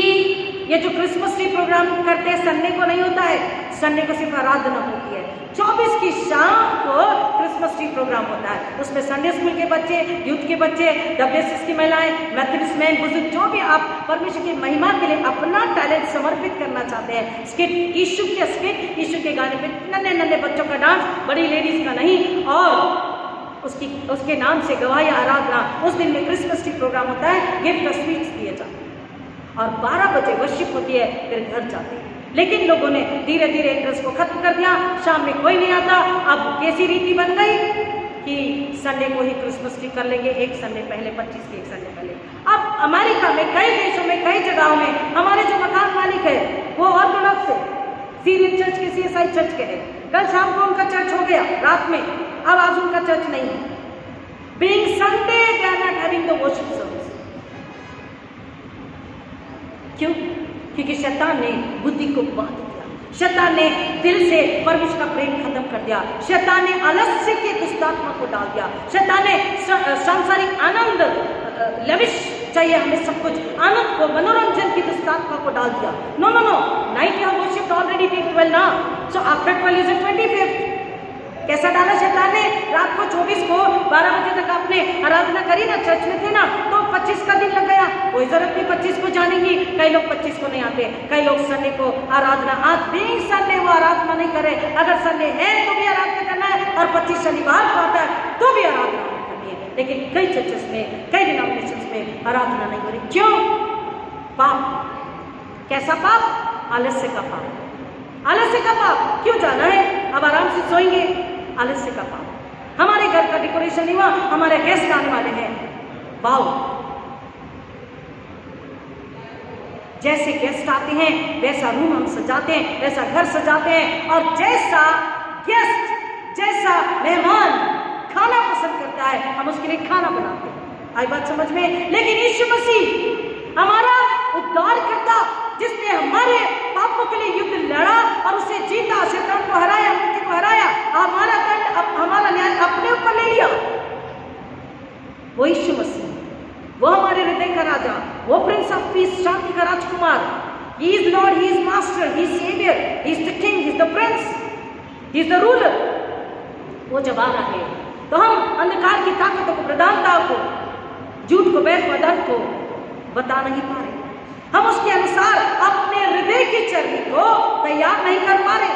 ये जो क्रिसमस ट्री प्रोग्राम करते हैं संडे को नहीं होता है, संडे को सिर्फ आराधना होती है। 24 की शाम को क्रिसमस ट्री प्रोग्राम होता है। उसमें संडे स्कूल के बच्चे, यूथ के बच्चे, WSS की महिलाएं, मैथोडिस्ट मैन, बुजुर्ग, जो भी आप परमेश्वर की महिमा के लिए अपना टैलेंट समर्पित करना चाहते हैं, स्किट, यीशु के गाने पे नन्हे नन्हे बच्चों का डांस, बड़ी लेडीज का नहीं, और उसके नाम से गवाही आराधना। उस दिन में क्रिसमस ट्री प्रोग्राम होता है, गिफ्ट और स्वीट्स दिए जाते हैं और 12 बजे वर्शिप होती है, फिर घर जाते हैं। लेकिन लोगों ने धीरे धीरे इंटरेस्ट को खत्म कर दिया, शाम में कोई नहीं आता। अब कैसी रीति बन गई कि संडे को ही क्रिसमस ट्री कर लेंगे, एक संडे पहले, 25 के एक संडे पहले। अब अमेरिका में, कई देशों में, कई जगहों में हमारे जो मकान मालिक है वो ऑर्थोडॉक्स है, सीरियन चर्च के, CSI चर्च के है। कल शाम को उनका चर्च हो गया, रात में, अब आज उनका चर्च नहीं है। Being Sunday they are not having the worship service. क्यों? क्योंकि शैतान ने बुद्धि को बांध दिया, शैतान ने दिल से परमेश्वर का प्रेम खत्म कर दिया, शैतान ने आलस्य के दुष्टात्मा को डाल दिया, शैतान ने सांसारिक आनंद, लविश चाहिए हमें सब कुछ, आनंद को, मनोरंजन की दुष्टात्मा को डाल दिया। No no no, night you have worshipped already till 12 now, so after 12 is the 25th। कैसा डाला शैतान ने रात को 24 को 12 बजे तक आपने आराधना करी ना, चर्च में थे ना, तो 25 का दिन लग गया। कोई जरूरत नहीं 25 को जाने की। कई लोग 25 को नहीं आते, कई लोग संडे को आराधना, आज भी संडे वो आराधना नहीं करे। अगर संडे है तो भी आराधना करना है, और 25 शनिवार को आता है तो भी आराधना करनी है। लेकिन कई चर्चेस में, कई डिनोमिनेशंस में आराधना नहीं हो रही। क्यों? पाप। कैसा पाप? आलस्य का पाप। आलस्य का पाप। क्यों जाना है, अब आराम से सोएंगे। आलस्य का पाप। हमारे घर का डेकोरेशन नहीं हुआ, हमारे गेस्ट आने वाले हैं, वाओ, जैसे गेस्ट आते हैं वैसा रूम हम सजाते हैं, वैसा घर सजाते हैं, और जैसा गेस्ट, जैसा मेहमान खाना पसंद करता है हम उसके लिए खाना बनाते हैं। आई बात समझ में? लेकिन यीशु मसीह हमारा उद्धारकर्ता, जिसने हमारे पापों के लिए युद्ध लड़ा और उसे जीता, शैतान को हराया, मृत्यु को हराया, हमारा दंड, हमारा न्याय अपने ऊपर ले लिया, वो यीशु मसीह, वो हमारे हृदय का राजा, वो प्रिंस ऑफ पीस, शांति का राजकुमार। He is lord, he is master, he is saviour, he is the king, he is the prince, he is the ruler. वो जब आ रहा है तो हम अंधकार की ताकतों को, प्रधानताओं को, झूठ को, बैर को, अधर्म को बता नहीं पा रहे। हम उसके अनुसार अपने हृदय की चर्बी को तैयार नहीं कर पा रहे।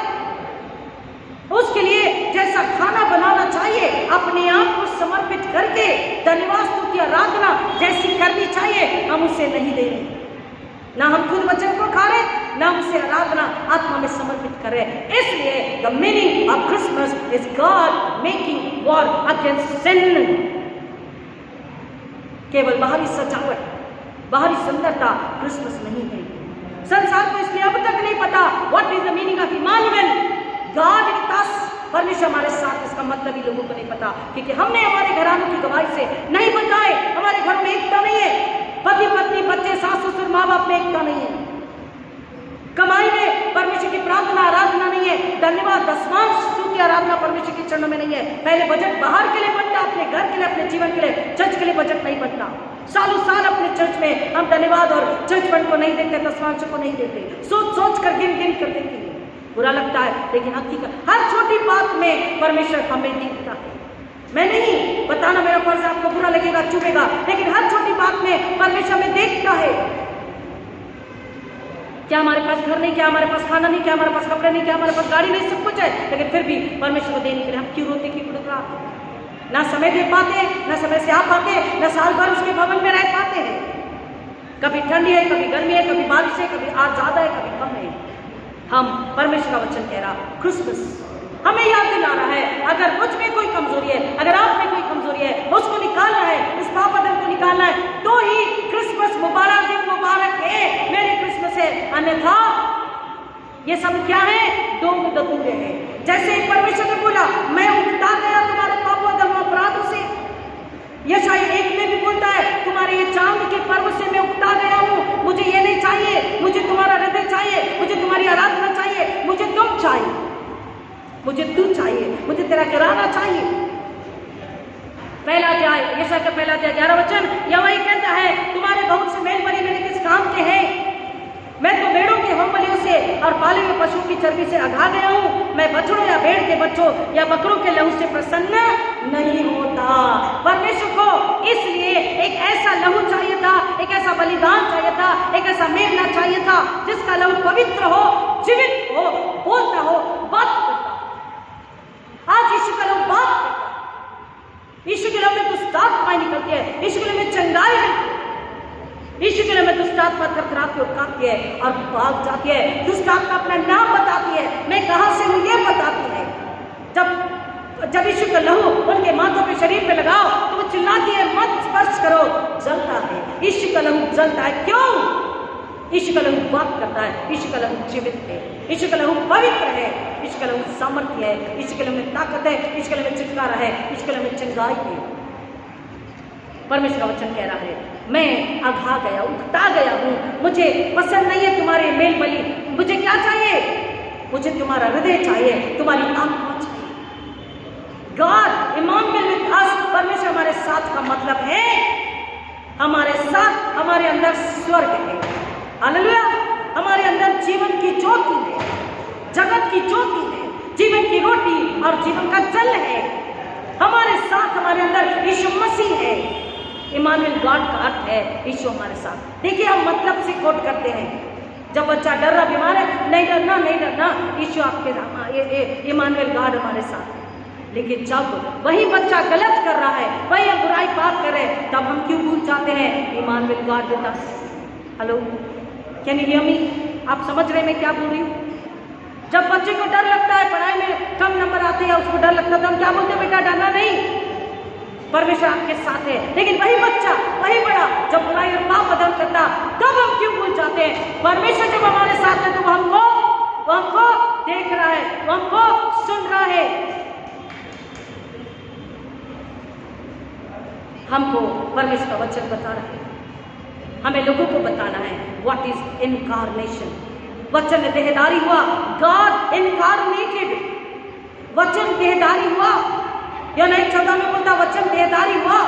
उसके लिए जैसा खाना बनाना चाहिए, अपने आप को समर्पित करके धन्यवाद स्तुति आराधना जैसी करनी चाहिए, हम उसे नहीं दे रहे। ना हम खुद वचन को खा रहे, ना हम उसे आराधना आत्मा में समर्पित कर रहे। इसलिए the meaning of Christmas is God making war against sin. केवल बाहरी सजावट, बाहरी सुंदरता क्रिसमस नहीं है। संसार को इसलिए अब तक नहीं पता what is the meaning of Emmanuel, God with us, परमेश्वर हमारे साथ। इसका मतलब ही लोगों को नहीं पता, क्योंकि हमने हमारे घरानों की गवाही से नहीं बताए। हमारे घरों में एकता नहीं है, पति पत्नी, बच्चे, सास ससुर, माँ बाप में एकता नहीं है, कमाई में परमेश्वर की प्रार्थना आराधना नहीं है, धन्यवाद दसवांश स्तुति आराधना परमेश्वर के चरणों में नहीं है। पहले बजट बाहर के लिए बनता, अपने घर के लिए, अपने जीवन के लिए, चर्च के लिए बजट नहीं बनता। सालों साल अपने चर्च में हम धन्यवाद और चर्च फंड को नहीं देते, दसवांश को नहीं देते, सोच सोच कर गिन गिन कर देते हैं। बुरा लगता है, लेकिन हकीकत हर छोटी बात में परमेश्वर हमें देखता है। मैं नहीं बताना मेरा फर्ज है, आपको बुरा लगेगा, चुभेगा, लेकिन हर छोटी बात में परमेश्वर हमें देखता है। क्या हमारे पास घर नहीं, क्या हमारे पास खाना नहीं, क्या हमारे पास कपड़े नहीं, क्या हमारे पास गाड़ी नहीं, सब कुछ है, लेकिन फिर भी परमेश्वर को देने के लिए हम क्यों रोते, क्यों कुड़कुड़ाते? ना समय दे पाते, ना समय से आ पाते, ना साल भर उसके भवन में रह पाते हैं। कभी ठंडी है, कभी गर्मी है, कभी बारिश है, कभी आज ज्यादा है, कभी कम है। हम परमेश्वर का वचन कह रहा, क्रिसमस हमें याद दिला रहा है, अगर मुझ में कोई कमजोरी है, अगर आप में कोई कमजोरी है, उसको निकालना है, उस पापादन को निकालना है, तो ही क्रिसमस मुबारक दिन मुबारक है, मेरी क्रिसमस है। अन्यथा ये सब क्या है? डोंग दतूरे हैं। जैसे परमेश्वर ने बोला, मैं उगता गया तुम्हारे पापों धर्म अपराधों से। यशायाह 1 में भी बोलता है, तुम्हारे ये चांद के पर्व से मैं उगता गया हूँ। मुझे ये नहीं चाहिए, मुझे तुम्हारा हृदय चाहिए, मुझे तुम्हारी आराधना चाहिए, मुझे तुम चाहिए, मुझे तू चाहिए, मुझे तेरा घराना चाहिए। पहला अध्याय, यशायाह का पहला अध्याय 11 वचन, यहोवा ये कहता है, तुम्हारे बहुत से मेल बलि मेरे किस काम के हैं? मैं तो भेड़ों के होम बलियों से और पाले हुए पशुओं की चर्बी से अघा गया हूँ। मैं बछड़ों या भेड़ के बच्चों या बकरों के लहू से प्रसन्न नहीं होता। परमेश्वर को इसलिए एक ऐसा लहू चाहिए था, एक ऐसा बलिदान चाहिए था, एक ऐसा मेमना चाहिए था जिसका लहू पवित्र हो, जीवित हो, बोलता हो, बात करता। आज यीशु का लहू बात करता, यीशु के लहू में दुष्ट आत्माएं निकलती है, यीशु के लहू में चंगाई मिलती है, यीशु के लहू में दुष्ट आत्मा थरथराती और कांपती है और भाग जाती है। दुष्ट आत्मा अपना नाम बताती है, मैं कहां से हूं ये बताती है। जब यीशु का लहू उनके माथों पे, शरीर पे लगाओ तो वो चिल्लाती है, मत स्पर्श करो, जलता है। यीशु का लहू जलता है, क्यों? यीशु का लहू बात करता है, यीशु का लहू जीवित है, यीशु का लहू पवित्र है, यीशु का लहू सामर्थ्य है, यीशु के लहू में ताकत है, यीशु के लहू में छुटकारा है, यीशु के लहू में चंगाई है। परमेश्वर का वचन कह रहा है, मैं अघा गया, उगता गया हूं, मुझे पसंद नहीं है तुम्हारे मेल बलि। मुझे क्या चाहिए? मुझे तुम्हारा हृदय चाहिए, तुम्हारी आत्मा चाहिए। गॉड इमानुएल विद अस, परमेश्वर हमारे साथ का मतलब है हमारे साथ, हमारे अंदर स्वर्ग है। हालेलुया! हमारे अंदर जीवन की ज्योति है, जगत की ज्योति है, जीवन की रोटी और जीवन का जल है। हमारे साथ, हमारे अंदर यीशु मसीह है। इमानुएल गॉड का अर्थ है यीशु हमारे साथ। देखिए हम मतलब से कोट करते हैं, जब बच्चा डर रहा, बीमार है, नहीं डरना, नहीं डरना, यीशु आपके इमानुएल गॉड हमारे साथ है। लेकिन जब वही बच्चा गलत कर रहा है, वही बुराई पाप कर रहे हैं, तब हम क्यों भूल जाते हैं Emmanuel God with us? Hello, can you hear me? आप समझ रहे हैं मैं क्या बोल रही हूँ? जब बच्चे को डर लगता है, पढ़ाई में कम नंबर आते हैं, उसको डर लगता है, तो हम क्या बोलते हैं? बेटा डरना नहीं, परमेश्वर आपके साथ है। लेकिन वही बच्चा, वही बड़ा जब बुराई और पाप बदल करता, तब हम क्यों भूल जाते हैं? परमेश्वर जब हमारे साथ है तो वो हमको देख रहा है, वो हमको सुन रहा है। हमको परमेश्वर का वचन बता रहा है, हमें लोगों को बताना है व्हाट इज इनकारनेशन। वचन देहधारी हुआ, गॉड इनकारनेटेड, वचन देहधारी हुआ। या नहीं 14 में बोलता वचन देहधारी हुआ,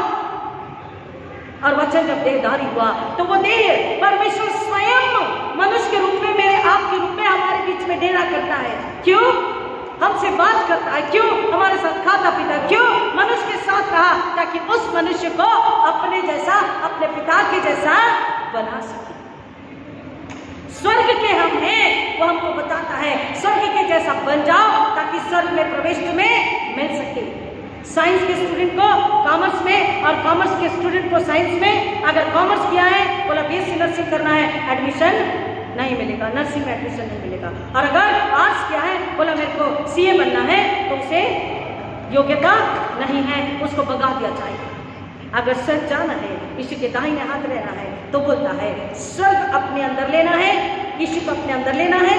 और वचन जब देहधारी हुआ तो वो देह परमेश्वर स्वयं मनुष्य के रूप में, मेरे आपके रूप में हमारे बीच में डेरा करता है। क्यों? हमसे बात करता है, क्यों? हमारे साथ खाता पीता, क्यों? मनुष्य के साथ रहा ताकि उस मनुष्य को अपने जैसा, अपने पिता के जैसा बना सके। स्वर्ग के हम हैं, वो हमको बताता है स्वर्ग के जैसा बन जाओ ताकि स्वर्ग में प्रवेश तुम्हें मिल सके। साइंस के स्टूडेंट को कॉमर्स में, और कॉमर्स के स्टूडेंट को साइंस में, अगर कॉमर्स किया है, बोला बीएससी नर्सिंग करना है, एडमिशन नहीं मिलेगा, नर्सिंग में एडमिशन नहीं मिलेगा। और अगर आर्ट्स किया है, बोला मेरे को सीए बनना है, तो उसे योग्यता नहीं है, उसको भगा दिया जाएगा। अगर स्वर्ग जाना है, यीशु के दाहिने हाथ रहना है, तो बोलता है स्वर्ग अपने अंदर लेना है, यीशु को अपने अंदर लेना है।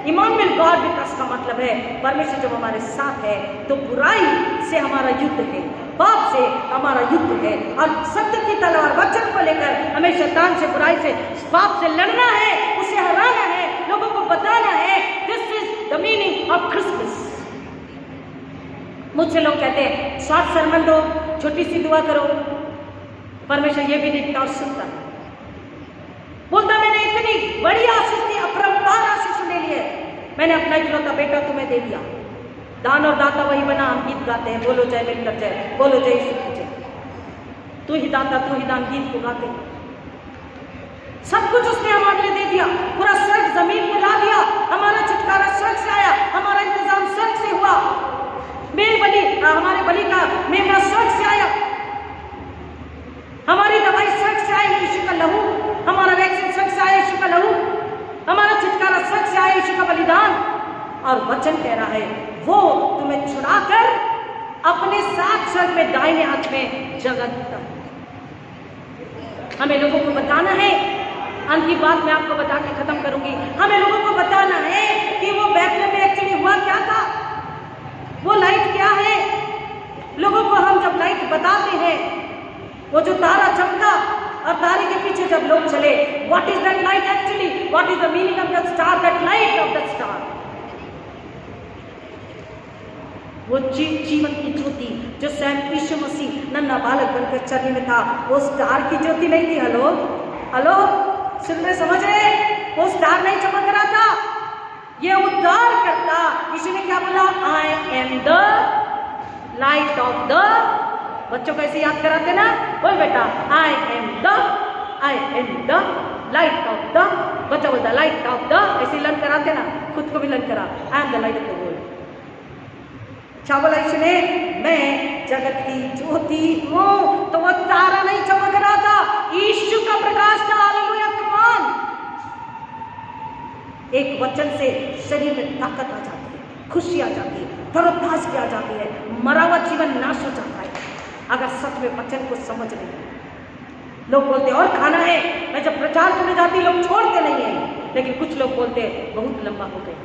इमानुएल गॉड विद अस का मतलब है परमेश्वर जब हमारे साथ है तो बुराई से हमारा युद्ध है, पाप से हमारा युद्ध है, और सत्य की तलवार वचन को लेकर हमें शैतान से, बुराई से, पाप से लड़ना है, उसे हराना है, लोगों को बताना है। This is the meaning of Christmas. मुझसे लोग कहते हैं शॉर्ट सरमन दो, छोटी सी दुआ करो। परमेश्वर ये भी देखता और सुनता, बोलता मैंने इतनी बड़ी आशीष दी, अपरंपार आशीष ले लिए, मैंने अपना इकलौता बेटा तुम्हें दे दिया। दान और दाता वही बना। हम गीत गाते हैं, बोलो जय मिलकर जय, बोलो जय यीशु की जय, तू ही दाता तू ही दान, गीत को गाते। सब कुछ उसने हमारे लिए दे दिया, पूरा स्वर्ग जमीन में ला दिया, हमारा छुटकारा स्वर्ग से आया, हमारा इंतजाम स्वर्ग से हुआ, मेल बलि, हमारे बलि का मेमना स्वर्ग से आया, हमारी दवाई स्वर्ग से आई, यीशु का लहू, हमारा वैक्सीन स्वर्ग से आया, यीशु का लहू, हमारा छुटकारा स्वर्ग से आया, यीशु का बलिदान। और वचन कह रहा है वो तुम्हें छुड़ाकर अपने साथ स्वर्ग में दाहिने हाथ में जगह देता। हमें लोगों को बताना है, अंतिम बात मैं आपको बता के खत्म करूंगी, हमें लोगों को बताना है कि वो बैतलहम में एक्चुअली हुआ क्या था, वो लाइट क्या है। लोगों को हम जब लाइट बताते हैं, वो जो तारा चमका और तारे के पीछे जब लोग चले, what is that light actually, what is the meaning of that star, that light of that star. वो जीवन की ज्योति जो स्वयं यीशु मसीह नन्हा बालक बनकर चलने में था, वो स्टार की ज्योति नहीं थी। हेलो हेलो, सुन रहे, समझ रहे? वो स्टार नहीं चमक रहा था, ये उद्धार करता। यीशु ने क्या बोला? I am the light of the, बच्चों को ऐसे याद कराते ना, बोल बेटा I am the light of the, बच्चा बोलता लाइट ऑफ द, ऐसे लर्न कराते ना, खुद को भी लर्न करा, I am the light of the world. क्या बोला यीशु ने? मैं जगत की ज्योति हूं। तो वो तारा नहीं चमक रहा था, यीशु का प्रकाश था। हालेलुया, कमान। एक वचन से शरीर में ताकत आ जाती है, खुशी आ जाती है, तरोताजा आ जाती है, मरा हुआ जीवन नाश हो जाता है अगर सच में वचन को समझ नहीं। लोग बोलते और खाना है, मैं जब प्रचार करने जाती लोग छोड़ते नहीं है, लेकिन कुछ लोग बोलते बहुत लंबा हो गया।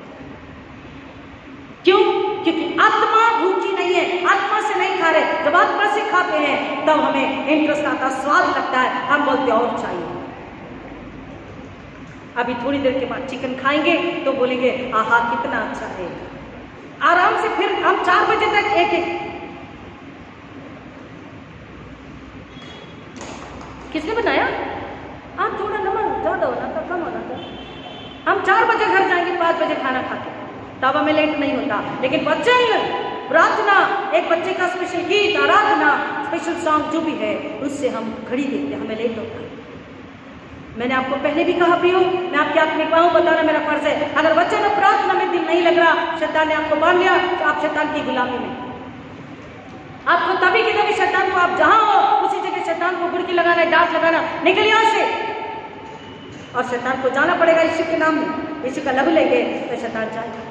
क्यों? क्योंकि आत्मा भूखी नहीं है, आत्मा से नहीं खा रहे। जब आत्मा से खाते हैं तब हमें इंटरेस्ट आता, स्वाद लगता है, हम बोलते और चाहिए। अभी थोड़ी देर के बाद चिकन खाएंगे तो बोलेंगे आहा कितना अच्छा है, आराम से। फिर हम 4 बजे तक एक किसने बनाया? आप थोड़ा नमक ज्यादा होना था, कम होना था। हम 4 बजे घर जाएंगे, 5 बजे खाना खा के, तब हमें लेट नहीं होता। लेकिन वचन प्रार्थना, एक बच्चे का स्पेशल गीत, आराधना, स्पेशल सॉन्ग जो भी है, उससे हम घड़ी देखते हैं, हमें लेट होता है। मैंने आपको पहले भी कहा प्रियो, मैं आपके हाथ में पाऊँ बताना मेरा फर्ज है। अगर बच्चे का प्रार्थना में दिल नहीं लग रहा, शैतान ने आपको बांध लिया, तो आप शैतान की गुलामी में, आपको तभी की तभी शैतान को, आप जहां हो उसी जगह शैतान को गुड़की लगाना, डांट लगाना, निकल यहाँ से। और शैतान को जाना पड़ेगा यीशु के नाम में, यीशु का लब लेंगे तो शैतान जाएगा।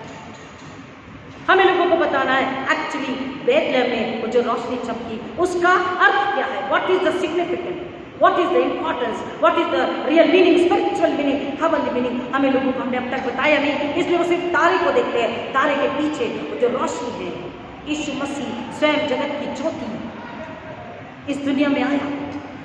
हमें लोगों को बताना है एक्चुअली बेथलेहम में वो जो रोशनी चमकी, उसका अर्थ क्या है, what is the significant, what is the importance, what is the real meaning, spiritual meaning, heavenly meaning. हमें लोगों को हमने अब तक बताया नहीं, इसलिए वो सिर्फ तारे को देखते हैं। तारे के पीछे वो जो रोशनी है, यीशु मसीह स्वयं जगत की ज्योति इस दुनिया में आया,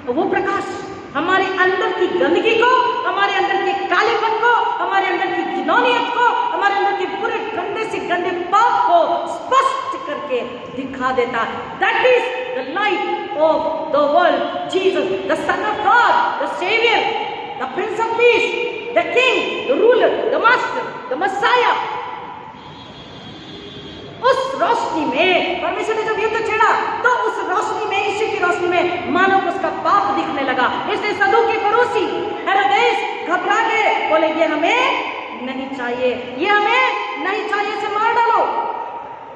और वो प्रकाश हमारे अंदर की गंदगी को, हमारे अंदर के कालेपन को, हमारे अंदर की घिनौनियत को, हमारे अंदर के पूरे गंदे से गंदे पाप को स्पष्ट करके दिखा देता। That is the light of the world, Jesus the Son of God, the saviour, the prince of peace, the king, the ruler, the master, the Messiah. उस रोशनी में परमेश्वर ने जब युद्ध छेड़ा, तो उस रोशनी में, यीशु की रोशनी में मानव को उसका पाप दिखने लगा। इसलिए सदूकी फरोसी हेरोदेस घबरा गए, बोले ये हमें नहीं चाहिए, ये हमें नहीं चाहिए, इसे मार डालो।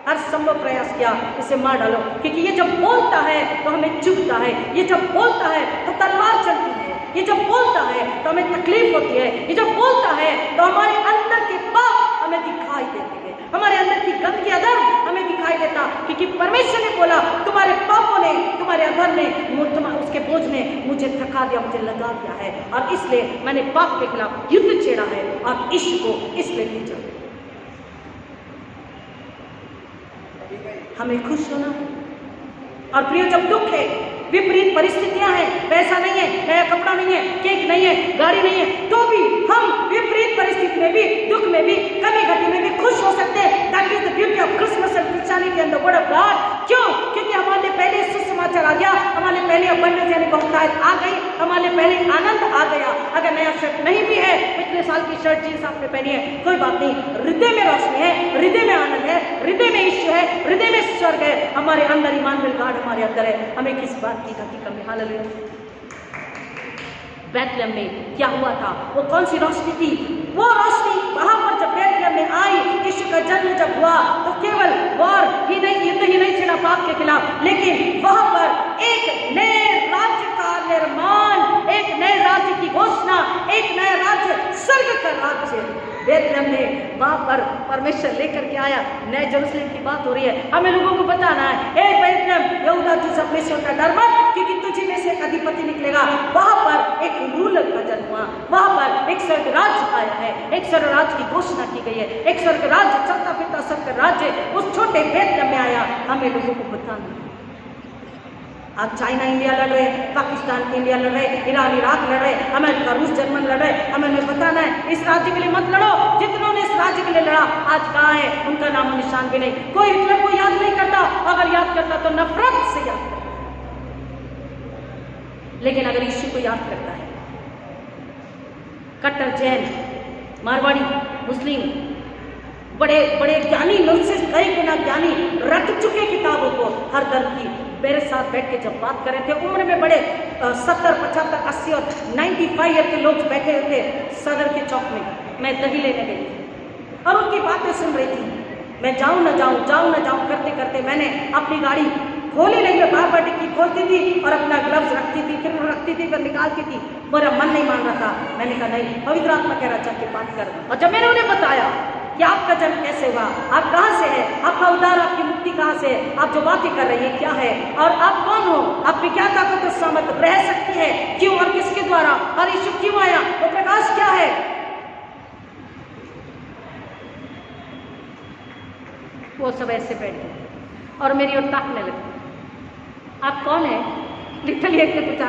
हर संभव प्रयास किया, इसे मार डालो, क्योंकि ये जब बोलता है तो हमें चुभता है, ये जब बोलता है तो तलवार चलती है, ये जब बोलता है तो हमें तकलीफ होती है, ये जब बोलता है तो हमारे अंदर के पाप हमें दिखाई देते हैं, हमारे अंदर की गंदगी, अधर्म हमें दिखाई देता, क्योंकि परमेश्वर ने बोला तुम्हारे पापों ने, तुम्हारे अधर्म ने, उसके बोझ ने मुझे थका दिया, मुझे लगा दिया है, और इसलिए मैंने पाप के खिलाफ युद्ध छेड़ा है और ईश्वर को इसलिए भेजा। हमें खुश होना है। और प्रियो, जब दुख है, विपरीत परिस्थितियां हैं, पैसा नहीं है, नया कपड़ा नहीं है, केक नहीं है, गाड़ी नहीं है, तो भी हम विपरीत परिस्थिति में भी, दुख में भी, कमी घटी में भी खुश हो सकते हैं। That is the beauty of Christmas and Christianity and the word of God. क्यों? क्योंकि हमारे पहले सुसमाचार आ गया, हमारे पहले अबंडेंस यानी बहुतायत आ गई, हमारे पहले आनंद आ गया। अगर नया शर्ट नहीं भी है, पिछले साल की शर्ट जींस आपने पहनी है, कोई बात नहीं, हृदय में रोशनी है, हृदय में आनंद है, हृदय में ईश्वर है, हृदय में स्वर्ग है, हमारे अंदर इमानुएल गॉड हमारे अंदर है। हमें किस बात की कमी? हालेलुया। बेथलेहम में क्या हुआ था? वो कौन सी रोशनी थी? वो रोशनी वहां पर जब बेथलेहम में आई, यीशु का जन्म जब हुआ, तो केवल वॉर ही नहीं, युद्ध ही नहीं छिड़ा पाप के खिलाफ, लेकिन वहां पर एक नए राज्य का निर्माण, एक नए राज्य की घोषणा, एक नया राज्य, स्वर्ग का राज्य बेथलेहम में वहां पर परमेश्वर लेकर के आया। नए जेरूसलम की बात हो रही है, हमें लोगों को बताना है, ए बेथलेहम यहूदा तुझ सब में से होता डर मत, क्योंकि तुझी में से एक अधिपति निकलेगा। वहां पर एक रूलर का जन्म हुआ, वहां पर एक स्वर्ग राज्य आया है, एक स्वर्ग राज्य की घोषणा की गई है, एक स्वर्ग राज्य, चलता फिरता स्वर्ग राज्य उस छोटे बेथलेहम में आया। हमें लोगों को बताना है। आज चाइना इंडिया लड़ रहे, पाकिस्तान इंडिया लड़ रहे, ईरान इराक लड़ रहे, अमेरिका रूस जर्मन लड़ रहे। हमें बताना है इस राज्य के लिए मत लड़ो, जितनों ने इस राज्य के लिए लड़ा आज कहाँ है, उनका नामो निशान भी नहीं। कोई हिटलर को याद नहीं करता, अगर याद करता तो नफरत से याद करता, लेकिन अगर यीशु को याद करता है, कट्टर जैन, मारवाड़ी, मुस्लिम, बड़े बड़े ज्ञानी, मुझसे कई गुना ज्ञानी, रट चुके किताबों को, हर धर्म की, मेरे साथ बैठ के जब बात कर रहे थे, उम्र में बड़े 70, 75, 80 और 95 ईयर के लोग बैठे थे सदर के चौक में। मैं दही लेने गई थी और उनकी बातें सुन रही थी। मैं जाऊं ना जाऊं, जाऊं ना जाऊं करते करते मैंने अपनी गाड़ी खोली नहीं, मैं बार डिक्की खोलती थी और अपना ग्लव्स रखती थी, फिर रखती थी, फिर निकालती थी। मेरा मन नहीं मान रहा था। मैंने कहा नहीं, पवित्र आत्मा कह रहा, जाके बात कर। और जब मैंने उन्हें बताया कि आपका जन्म कैसे हुआ, आप कहाँ से हैं, आपका उद्धार, आपकी मुक्ति कहाँ से है, आप जो बातें कर रही है क्या है, और आप कौन हो, आप में क्या ताकत और सामर्थ रह सकती है, क्यों और किसके द्वारा, और यीशु क्यों आया, वो प्रकाश क्या है, वो सब ऐसे बैठ गए और मेरी ओर ताकने लगे। आप कौन है? लिटरली एक ने पूछा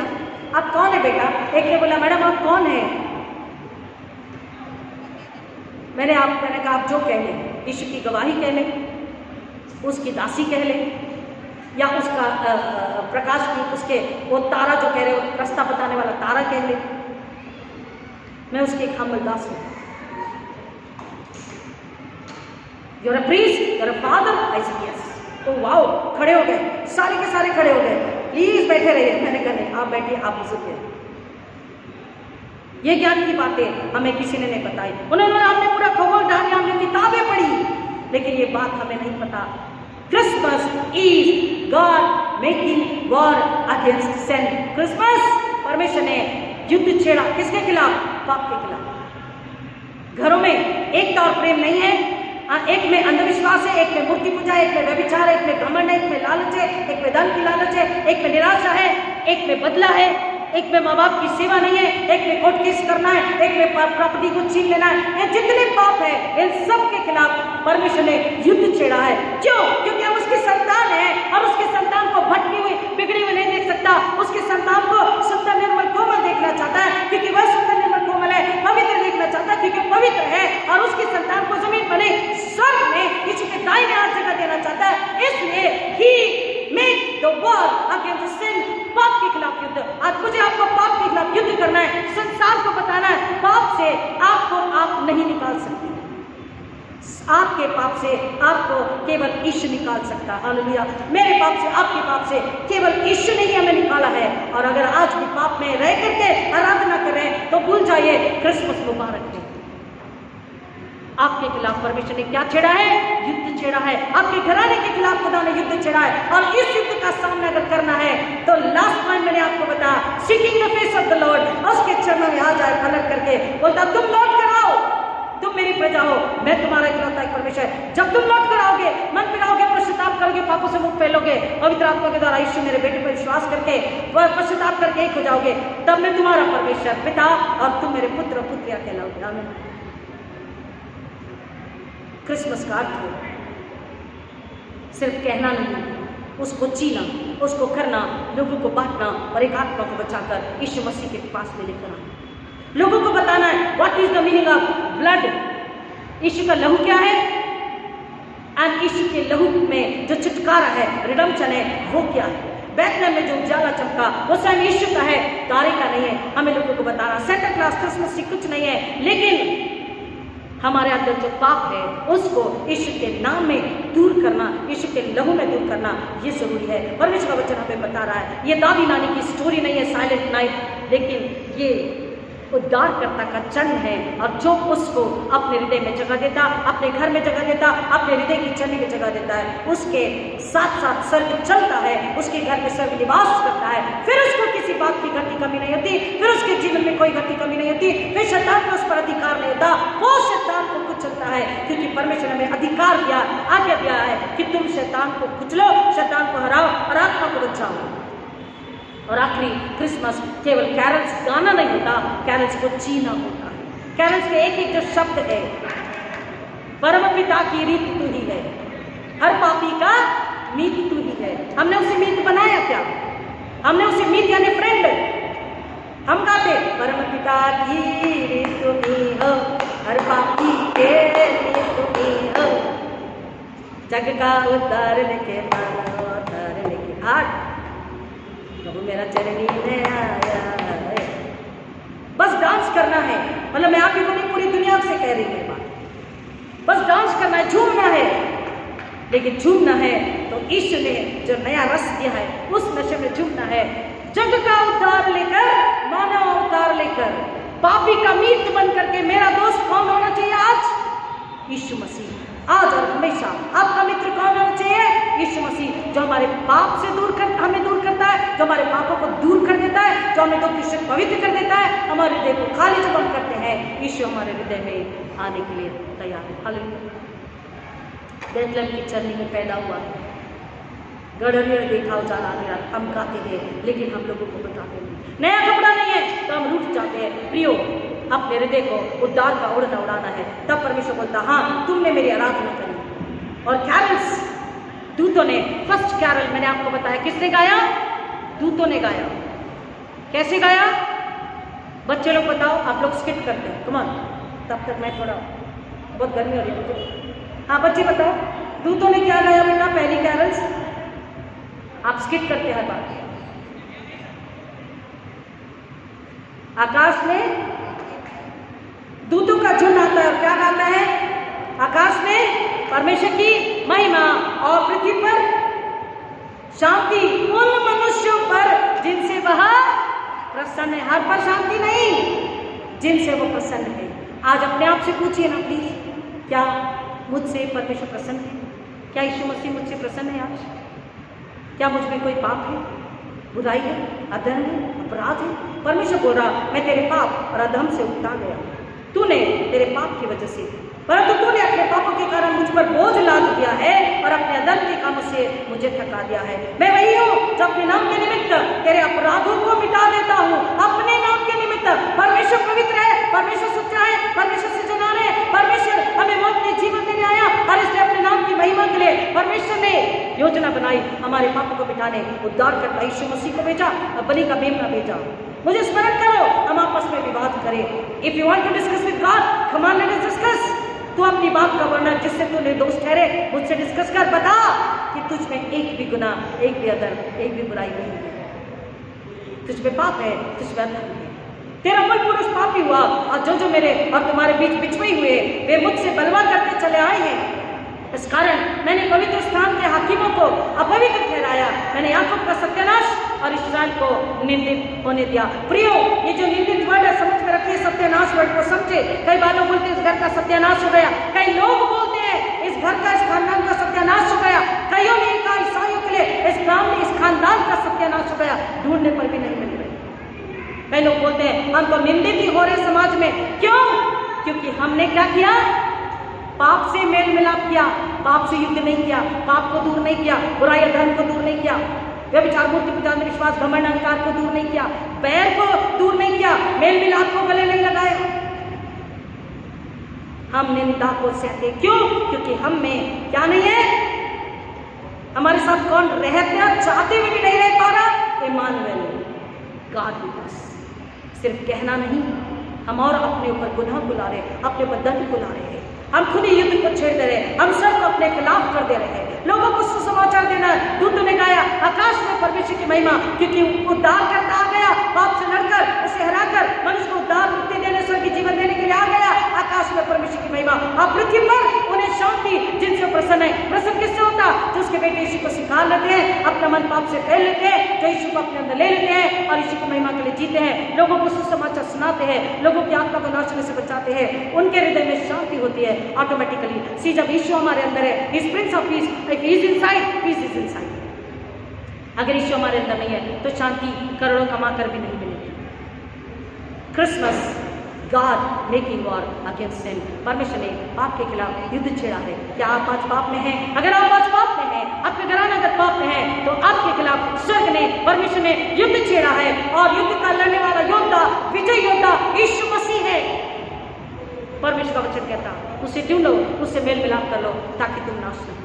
आप कौन है बेटा? एक ने बोला मैडम आप कौन है? मैंने कहा आप जो कह लें, यीशु की गवाही कह लें, उसकी दासी कह लें, या उसका प्रकाश की, उसके वो तारा जो कह रहे हो, रास्ता बताने वाला तारा कह लें। मैं उसकी एक हम्बल दास हूँ। You're a priest, you're a father, I said yes. तो वाओ, खड़े हो गए, सारे के सारे खड़े हो गए, प्लीज बैठे रहिए। मैंने कहा नहीं, आप बैठिए, आप सुनिए। ये ज्ञान की बातें हमें किसी ने नहीं बताई। उन्होंने, हमने पूरा खगोल डाली, हमने किताबें पढ़ी, लेकिन ये बात हमें नहीं पता। Christmas is God making war against sin. Christmas परमेश्वर ने युद्ध छेड़ा, किसके खिलाफ? पाप के खिलाफ। घरों में एकता और प्रेम नहीं है, एक में अंधविश्वास है, एक में मूर्ति पूजा है, एक में व्यभिचार है, एक में घमंड है, एक में लालच है, एक में धन की लालच है, एक में निराशा है, एक में बदला है, एक में माँ बाप की सेवा नहीं है, एक में कोर्ट केस करना है, एक में प्रॉपर्टी को छीन लेना है। ये जितने पाप है, इन सब के खिलाफ परमेश्वर ने युद्ध छेड़ा है। क्यों? क्योंकि हम उसकी संतान है, और उसके संतान को भटकी हुई, बिगड़ी हुई नहीं देख सकता। उसके संतान को सुंदर, निर्मल, कोमल देखना चाहता है, क्योंकि वह सुंदर, निर्मल, कोमल है। पवित्र देखना चाहता है, क्योंकि पवित्र है, और उसकी संतान को जमीन पर नहीं, स्वर्ग में यीशु के दाहिने हाथ जगह देना चाहता है। इसलिए ही मेक द वॉर अगेंस्ट सिन, पाप के खिलाफ युद्ध। आज मुझे आपको पाप के खिलाफ युद्ध करना है, संसार को बताना है, पाप से आपको आप नहीं निकाल सकते। आपके पाप से आपको केवल यीशु निकाल सकता है। हालेलुया। मेरे पाप से, आपके पाप से केवल यीशु ने ही हमें निकाला है। और अगर आज भी पाप में रह करके आराधना कर रहे हैं, तो भूल जाइए, क्रिसमस मुबारक है। आपके खिलाफ परमेश्वर ने क्या छेड़ा है? युद्ध छेड़ा है। आपके घराने के खिलाफ खुदा ने युद्ध छेड़ा है, और इस युद्ध का सामना अगर करना है, तो लास्ट पॉइंट मैंने आपको बताया, seeking the face of the Lord. उसके चरणों में आ जाए, पलट करके बोलता, तुम लौट कर आओ, तुम मेरी प्रजा हो, मैं तुम्हारा इकलौता एक परमेश्वर है। जब तुम लौट कर आओगे, मन फिराओगे, पश्चाताप करोगे, पापों से मुख फैलोगे, पवित्र आत्मा के द्वारा यीशु मेरे बेटे पर विश्वास करके वह पश्चाताप करके एक हो जाओगे, तब मैं तुम्हारा परमेश्वर पिता, और तुम मेरे पुत्र और पुत्रियां कहलाओगे। आमीन। क्रिसमस का अर्थ हो सिर्फ कहना नहीं, उसको जीना, उसको करना, लोगों को बांटना, और एक आत्मा को बचाकर यीशु मसीह के पास में लेकर आना। लोगों को बताना है what is the meaning of blood. Yeshu का लहू क्या है, एंड यीशु के लहू में जो छुटकारा है, रिडम्पशन है, वो क्या है। बैतलहम में जो उजाला चमका, वो स्वयं यीशु का है, तारे का नहीं है। हमें लोगों को बताना, सेंटा क्लॉज, क्रिसमस कुछ नहीं है, लेकिन हमारे अंदर जो पाप है, उसको यीशु के नाम में दूर करना, यीशु के लहू में दूर करना, ये जरूरी है। परमेश्वर का वचन हमें बता रहा है। ये दादी नानी की स्टोरी नहीं है, साइलेंट नाइट, लेकिन ये उद्धारकर्ता का जन्म है, और जो उसको अपने हृदय में जगह देता, अपने घर में जगह देता, अपने हृदय की चरनी में जगह देता है, उसके साथ साथ स्वर्ग चलता है, उसके घर में स्वर्ग निवास करता है। फिर उसको किसी बात की घटी कमी नहीं होती, फिर उसके जीवन में कोई घटी कमी नहीं होती, फिर शैतान को उस पर अधिकार नहीं होता। वो शैतान को कुचलता है, क्योंकि परमेश्वर ने हमें अधिकार दिया, आज्ञा दिया है कि तुम शैतान को कुचलो, शैतान को हराओ, और आत्मा को बचाओ। और आखिरी, क्रिसमस केवल कैरल्स गाना नहीं होता, कैरल्स को जीना होता है। कैरल्स के एक एक जो शब्द है, परम पिता की रीत तू ही है, हर पापी का मीत तू ही है। हमने उसे मीत बनाया क्या? हमने उसे मीत यानी फ्रेंड, हम गाते परम पिता की रीत तू ही हो, हर पापी के रीत तू ही हो, जग का उद्धारने के उद्धारने के हाथ प्रभु मेरा चरनी में आया है। बस डांस करना है, मतलब मैं आप ही को नहीं, पूरी दुनिया से कह रही हूँ बात। बस डांस करना है, झूमना है, लेकिन झूमना है तो ईश्वर ने जो नया रस दिया है, उस नशे में झूमना है। जग का उद्धार लेकर, मानव अवतार लेकर, पापी का मीत बन करके मेरा दोस्त कौन होना चाहिए आज? यीशु मसीह। आज और हमेशा आपका मित्र कौन होना चाहिए? यीशु मसीह, जो हमारे पाप से हमें दूर करता है, जो हमारे पापों को दूर कर देता है, जो हमें दुख से पवित्र कर देता है, हमारे हृदय को खाली जब हम करते हैं, यीशु हमारे हृदय में आने के लिए तैयार है। हालेलुया। बैतलहम की चरनी में पैदा हुआ, गड़बड़ देखा उजाला मेरा, हम गाते हैं, लेकिन हम लोगों को बताते नहीं। नया कपड़ा नहीं है तो हम रूठ जाते हैं। प्रियो, अपने हृदय को उद्धार का ओढ़ना उड़ाना है, तब परमेश्वर बोलता, हाँ तुमने मेरी आराधना करी। और कैरल्स, दूतों ने, फर्स्ट कैरल मैंने आपको बताया, किसने गाया? दूतों ने गाया। कैसे गाया? बच्चे लोग बताओ, आप लोग स्किट करते हैं, कम ऑन। तब तक मैं थोड़ा, बहुत गर्मी हो रही है मुझे। हाँ बच्चे बताओ, दूतों ने क्या गाया बेटा? पहली कैरल्स आप स्किट करते हैं हर बात। आकाश में दूतों का झुंड आता है और क्या गाता है? आकाश में परमेश्वर की महिमा और पृथ्वी पर शांति उन मनुष्यों पर जिनसे वह प्रसन्न है। हर पर शांति नहीं, जिनसे वो प्रसन्न है। आज अपने आप से पूछिए ना प्लीज, क्या मुझसे परमेश्वर प्रसन्न है? क्या यीशु मसीह मुझसे प्रसन्न है? आज क्या मुझ में कोई पाप है, बुराई है, अधर्म है, अपराध है? परमेश्वर बोल रहा, मैं तेरे पाप और अधर्म से उकता गया। तूने तेरे पाप की वजह से, परंतु तूने अपने पापों के कारण मुझ पर बोझ लाद दिया है और अपने अधर्म के कामों से मुझे थका दिया है। मैं वही हूँ जो अपने नाम के निमित्त तेरे अपराधों को मिटा देता हूँ। अपने नाम के निमित्त परमेश्वर पवित्र है, परमेश्वर सच्चा है, परमेश्वर सच्चाई है, परमेश्वर हमें मौत में जीवन देने आया और इसलिए अपने नाम की महिमा के लिए परमेश्वर ने योजना बनाई, हमारे पापों को मिटाने उद्धार करता यीशु मसीह को भेजा और बलि का मेमना भेजा। मुझे स्मरण करो, हम आपस में विवाद करें। If you want to discuss with God, come on, let us discuss. तू अपनी बात का वर्णन जिससे तू निर्दोष ठहरे मुझसे डिस्कस कर, बता कि तुझ में एक भी गुनाह, एक भी अधर्म, एक भी बुराई नहीं है। तुझ में पाप है, तुझ में अधर्म है। तेरा मूल पुरुष पापी हुआ और जो मेरे और तुम्हारे बीच बिछुए हुए वे मुझसे बलवा करते चले आए हैं। इस कारण मैंने पवित्र स्थान के हाकिमों को अपवित्र ठहराया। मैंने याकूब का सत्यानाश और इस्राएल को निंदित होने दिया। प्रियो, ये जो निंदित वर्ड है समझ में रखिए, सत्यानाश वर्ड को समझे। कई बार लोग बोलते हैं इस घर का सत्यानाश हो गया, कई लोग बोलते हैं इस घर का, इस खानदान का सत्यानाश हो गया। कईयों ने कहा ईसाइयों के लिए इस ब्राह्मण, इस खानदान का सत्यानाश हो गया। ढूंढने पर भी नहीं मिल रहे। कई लोग बोलते हैं हम तो निंदित ही हो रहे समाज में। क्यों? क्योंकि हमने क्या किया? पाप से मेल मिलाप किया, पाप से युद्ध नहीं किया, पाप को दूर नहीं किया, बुराई अधर्म को दूर नहीं किया, व्यभिचार, मूर्ति पूजा, विश्वास, घमंड, अहंकार को दूर नहीं किया, बैर को दूर नहीं किया, मेल मिलाप को गले नहीं लगाया। हम निंदा को सहते। क्यों? क्योंकि हम में क्या नहीं है? हमारे साथ कौन रहते हैं, चाहते हुए भी नहीं रह पा रहा? Emmanuel, God with us. सिर्फ कहना नहीं, हम और अपने ऊपर गुनाह को ला रहे, अपने ऊपर दंड को ला रहे हैं। हम खुद ही युद्ध को छेड़ दे रहे हैं, हम सब को अपने खिलाफ कर दे रहे हैं। लोगों को सुसमाचार देना, दूतों ने गाया आकाश में परमेश्वर की महिमा, क्योंकि उद्धार करता आ गया, पाप से लड़कर उसे हराकर मनुष्य को उद्धार, मुक्ति देने, स्वर्ग जीवन देने के लिए आ गया। आकाश में परमेश्वर की महिमा और पृथ्वी पर उन्हें शांति, जिनसे प्रसन्न है। प्रसन्न किससे होता? जो उसके बेटे यीशु को स्वीकार लेते हैं, अपना मन पाप से फेर लेते हैं, जो यीशु को अपने अंदर ले लेते हैं और यीशु की महिमा के लिए जीते हैं, लोगों को सुसमाचार सुनाते हैं, लोगों की आत्मा को नाचने से बचाते हैं, उनके हृदय में शांति होती है ऑटोमेटिकली। सी, जब यीशु हमारे अंदर है, he is prince of peace, if he is inside, peace is inside. अगर यीशु हमारे अंदर नहीं है तो शांति करोड़ों कमा कर भी नहीं मिलेगी। Christmas, God making war against sin. परमेश्वर ने पाप के खिलाफ युद्ध छेड़ा है। क्या आप आज पाप में हैं? अगर आप आज पाप में हैं, आपके घराना अगर पाप में है, तो आपके खिलाफ स्वर्ग ने, परमेश्वर ने युद्ध छेड़ा है और युद्ध का लड़ने वाला योद्धा, विजय योद्धा यीशु मसीह है। परमेश्वर का वचन कहता, उसे ढूंढो, उससे मेल मिलाप कर लो ताकि तुम नाश न हो।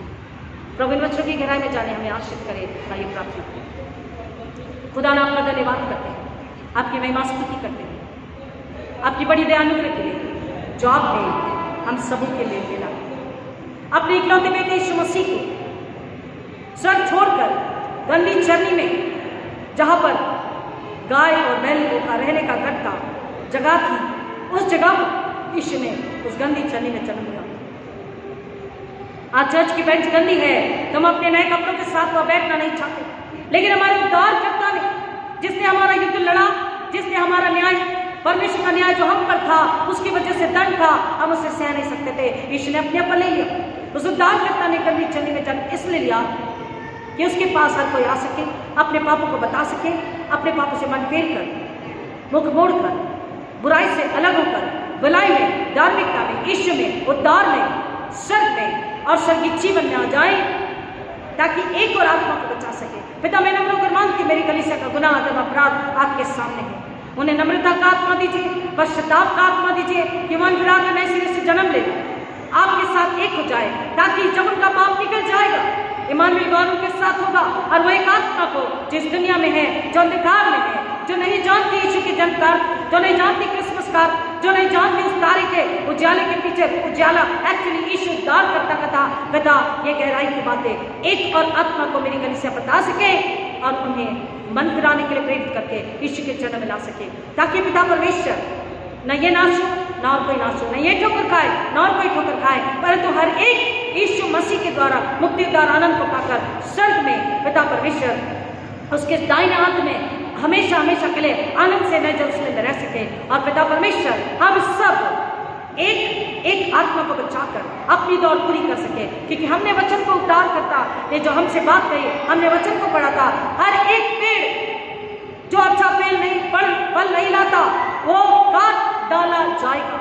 प्रभु इन वचनों की गहराई में जाने हमें आशीष करे। आइए प्रार्थना करें। खुदा ना आपका धन्यवाद करते हैं, आपकी महिमा स्तुति करते हैं, आपकी बड़ी दयानुग्रह के लिए जो आपने हम सबों के लिए मिला। अपने इकलौते बेटे यीशु मसीह को स्वर्ग छोड़कर गंदी चरनी में, जहाँ पर गाय और बैल का रहने का घर था, जगह थी, उस जगह पर यीशु ने उस गंदी चरनी में जन्म लिया। आज चर्च की बेंच गंदी है, हम अपने नए कपड़ों के साथ वह बैठना नहीं चाहते, लेकिन हमारे उद्धारकर्ता ने, जिसने हमारा युद्ध लड़ा, जिसने हमारा न्याय, परमेश्वर का न्याय जो हम पर था, उसकी वजह से दंड था, हम उसे सह नहीं सकते थे, यीशु ने अपने पर ले लिया। उस उद्धारकर्ता ने गंदी चरनी में जन्म इसलिए लिया कि उसके पास हर कोई आ सके, अपने पापों को बता सके, अपने पापों से मन फेर कर, मुख मोड़ कर, बुराई से अलग होकर, भलाई में, धार्मिकता में, यीशु में, उद्धार में, स्वर्ग में और स्वर्गीय जीवन में आ जाए, ताकि एक और आत्मा को बचा सके। पिता, मैं नम्र होकर मांगती, मेरी कलीसिया का गुनाह, अधर्म, अपराध आपके सामने है। उन्हें नम्रता का आत्मा दीजिए, पश्चाताप का आत्मा दीजिए कि मन फिरा कर नए सिरे से जन्म ले, आपके साथ एक हो जाए, ताकि जब उनका पाप निकल जाएगा, इमानुएल गॉड उनके साथ होगा और वो एक आत्मा को जिस दुनिया में है, जो अंधकार में है, जो नहीं जानती यीशु की जन्मकार, जो नहीं जानती क्रिसमस कार, जो नहीं जानती उस तारे के उजाले के पीछे उजाला एक्चुअली यीशु उद्धार करता कथा पिता, ये गहराई की बातें एक और आत्मा को मेरी कलीसिया बता सके और उन्हें मन फिराने के लिए प्रेरित करके यीशु के चरण में ला सके, ताकि पिता परमेश्वर न ये नाच हो न और कोई नाच हो, न ये ठोकर खाए न और कोई ठोकर खाए, परंतु हर एक यीशु मसीह के द्वारा मुक्ति उद्धार आनंद को पाकर स्वर्ग में पिता परमेश्वर उसके दाहिने हाथ में हमेशा हमेशा के लिए आनंद से नए जलसे में रह सके। और पिता परमेश्वर हम सब एक आत्मा को बचाकर अपनी दौड़ पूरी कर सके, क्योंकि हमने वचन को उद्धार करता ये जो हमसे बात कही, हमने वचन को पढ़ा था। हर एक पेड़ जो अच्छा फल नहीं लाता वो काट डाला जाएगा।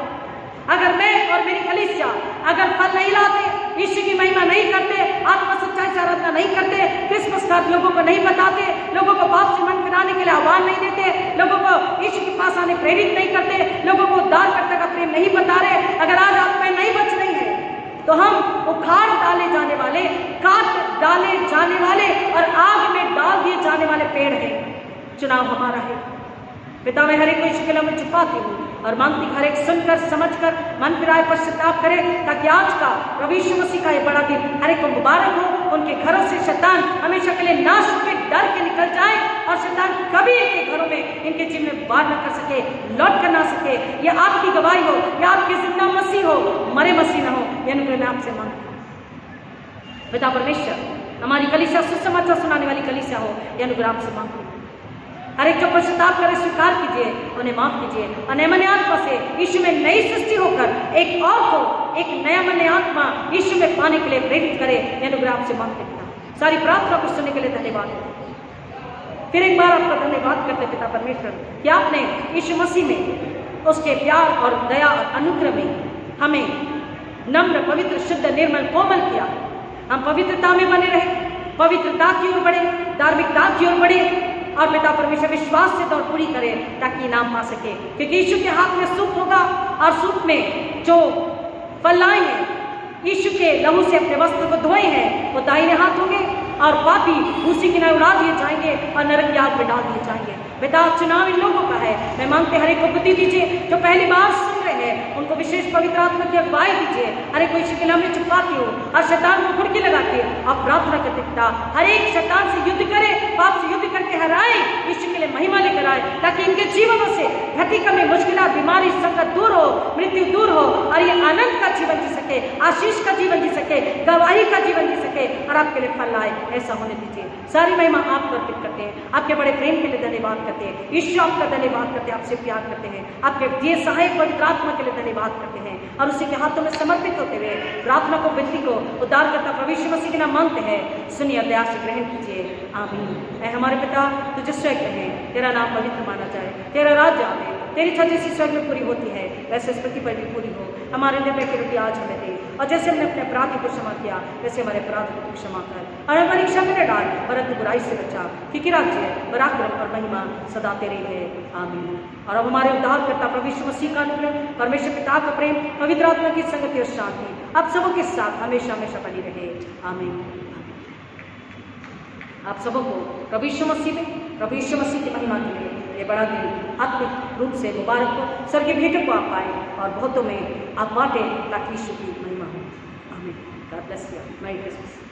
अगर मैं और मेरी कलीसिया अगर फल नहीं लाते, यीशु की महिमा नहीं करते, आत्मा सच्चाई से आराधना नहीं करते, क्रिसमस का लोगों को नहीं बताते, लोगों को पाप से मन फिराने के लिए आह्वान नहीं देते, लोगों को यीशु के पास आने प्रेरित नहीं करते, लोगों को उद्धारकर्ता का प्रेम नहीं बता रहे, अगर आज आत्माएं नहीं बच रही है तो हम उखाड़ डाले जाने वाले, काट डाले जाने वाले और आग में डाल दिए जाने वाले पेड़ हैं। चुनाव हमारा है। पिता मैं हर एक को यीशु के नाम में छुपाती हूँ और मांगती हर एक सुनकर समझकर मन फिराए पश्चाताप करे, ताकि आज का प्रभु यीशु मसीह का ये बड़ा दिन हर एक को मुबारक हो। उनके घरों से शैतान हमेशा के लिए नाश होकर डर के निकल जाए और शैतान कभी इनके घरों में इनके जीवन में वार न कर सके, लौट कर ना सके। ये आपकी गवाही हो, या आपके जिंदा मसीह हो, मरे मसीह न हो, ये अनुग्रह मैं आपसे मांगती हूँ। पिता परमेश्वर हमारी कलीसिया सुसमाचार सुनाने वाली कलीसिया हो, ये अनुग्रह आपसे मांगती हूँ। हर एक जो पश्चाताप करे स्वीकार कीजिए, उन्हें माफ कीजिए और नए मन आत्मा से यीशु में नई सृष्टि होकर एक और को एक नया मन आत्मा यीशु में पाने के लिए प्रेरित करे। अनुग्रह आपसे मांगते पिता, सारी प्रार्थना को सुनने के लिए धन्यवाद। फिर एक बार आपका धन्यवाद करते पिता परमेश्वर कि आपने यीशु मसीह में उसके प्यार और दया और अनुग्रह में हमें नम्र पवित्र शुद्ध निर्मल कोमल किया। हम पवित्रता में बने रहे, पवित्रता की ओर बढ़े, धार्मिकता की ओर बढ़े और पिता परमेश्वर विश्वास से दौड़ पूरी करे ताकि इनाम पा सके। क्योंकि यीशु के हाथ में सूप होगा और सूप में जो फल लाए हैं, यीशु के लहू से अपने वस्त्र को धोए हैं, वो दाहिने हाथ होंगे और पापी उसी की न उड़ा दिए जाएंगे और नरक की आग में डाल दिए जाएंगे। पिता चुनाव इन लोगों का है, मैं मांगते हर एक को बुद्धि दीजिए जो पहली बार सुन रहे हैं, उनको विशेष पवित्र आत्मा की अगुवाई दीजिए। हर एक को यीशु के नाम में छुपाती हो और शैतान को कुड़की लगा के आप प्रार्थना करते पिता हर एक शैतान से युद्ध करे, पाप से युद्ध करके हराए, यीशु के लिए महिमा लेकर आए, ताकि इनके जीवनों से घटी कमी मुश्किल बीमारी संकट दूर हो, मृत्यु दूर हो और ये आनंद का जीवन जी सके, आशीष का जीवन जी सके, गवाही का जीवन जी सके और आपके लिए फल लाए। ऐसा होने दीजिए। सारी महिमा आपको अर्पित करते हैं, आपके बड़े प्रेम के लिए धन्यवाद करते हैं। यीशु आपका धन्यवाद करते हैं, आपसे प्यार करते हैं, आपके दिए सहायक पवित्र आत्मा के लिए धन्यवाद करते हैं और उसी के हाथों में समर्पित होते हुए प्रार्थना को विनती को उद्धारकर्ता प्रभु यीशु मसीह के नाम मांगते हैं। सुनिए, दया से ग्रहण कीजिए। आमीन। ऐ हमारे पिता तुझे स्वर्ग में है, तेरा नाम पवित्र माना जाए, तेरा राज्य आए, तेरी इच्छा जैसी स्वर्ग में पूरी होती है वैसे इस पृथ्वी पर भी पूरी हो। हमारे निर्णय की रोटी आज हमें दे और जैसे हमने अपने अपराधी को क्षमा किया वैसे हमारे अपराध को क्षमा कर और हमारी इच्छा में न डाल परंतु बुराई से बचा, क्योंकि राज्य पराक्रम और महिमा सदा तेरी है। आमीन। और अब हमारे उद्धारकर्ता प्रभु यीशु मसीह का अनुग्रह, परमेश्वर पिता का प्रेम, पवित्र आत्मा की संगति और शांति आप सबों के साथ हमेशा हमेशा बनी रहे। आमीन। आप सबों को प्रभु यीशु मसीह में प्रभु यीशु मसीह की महिमा के लिए ये बड़ा दिन आत्मिक रूप से मुबारक हो। स्वर्गीय भेंटों को आप पाएं और बहुतों में आप बांटें ताकि यीशु की महिमा हो। आमीन। God bless you. Merry Christmas.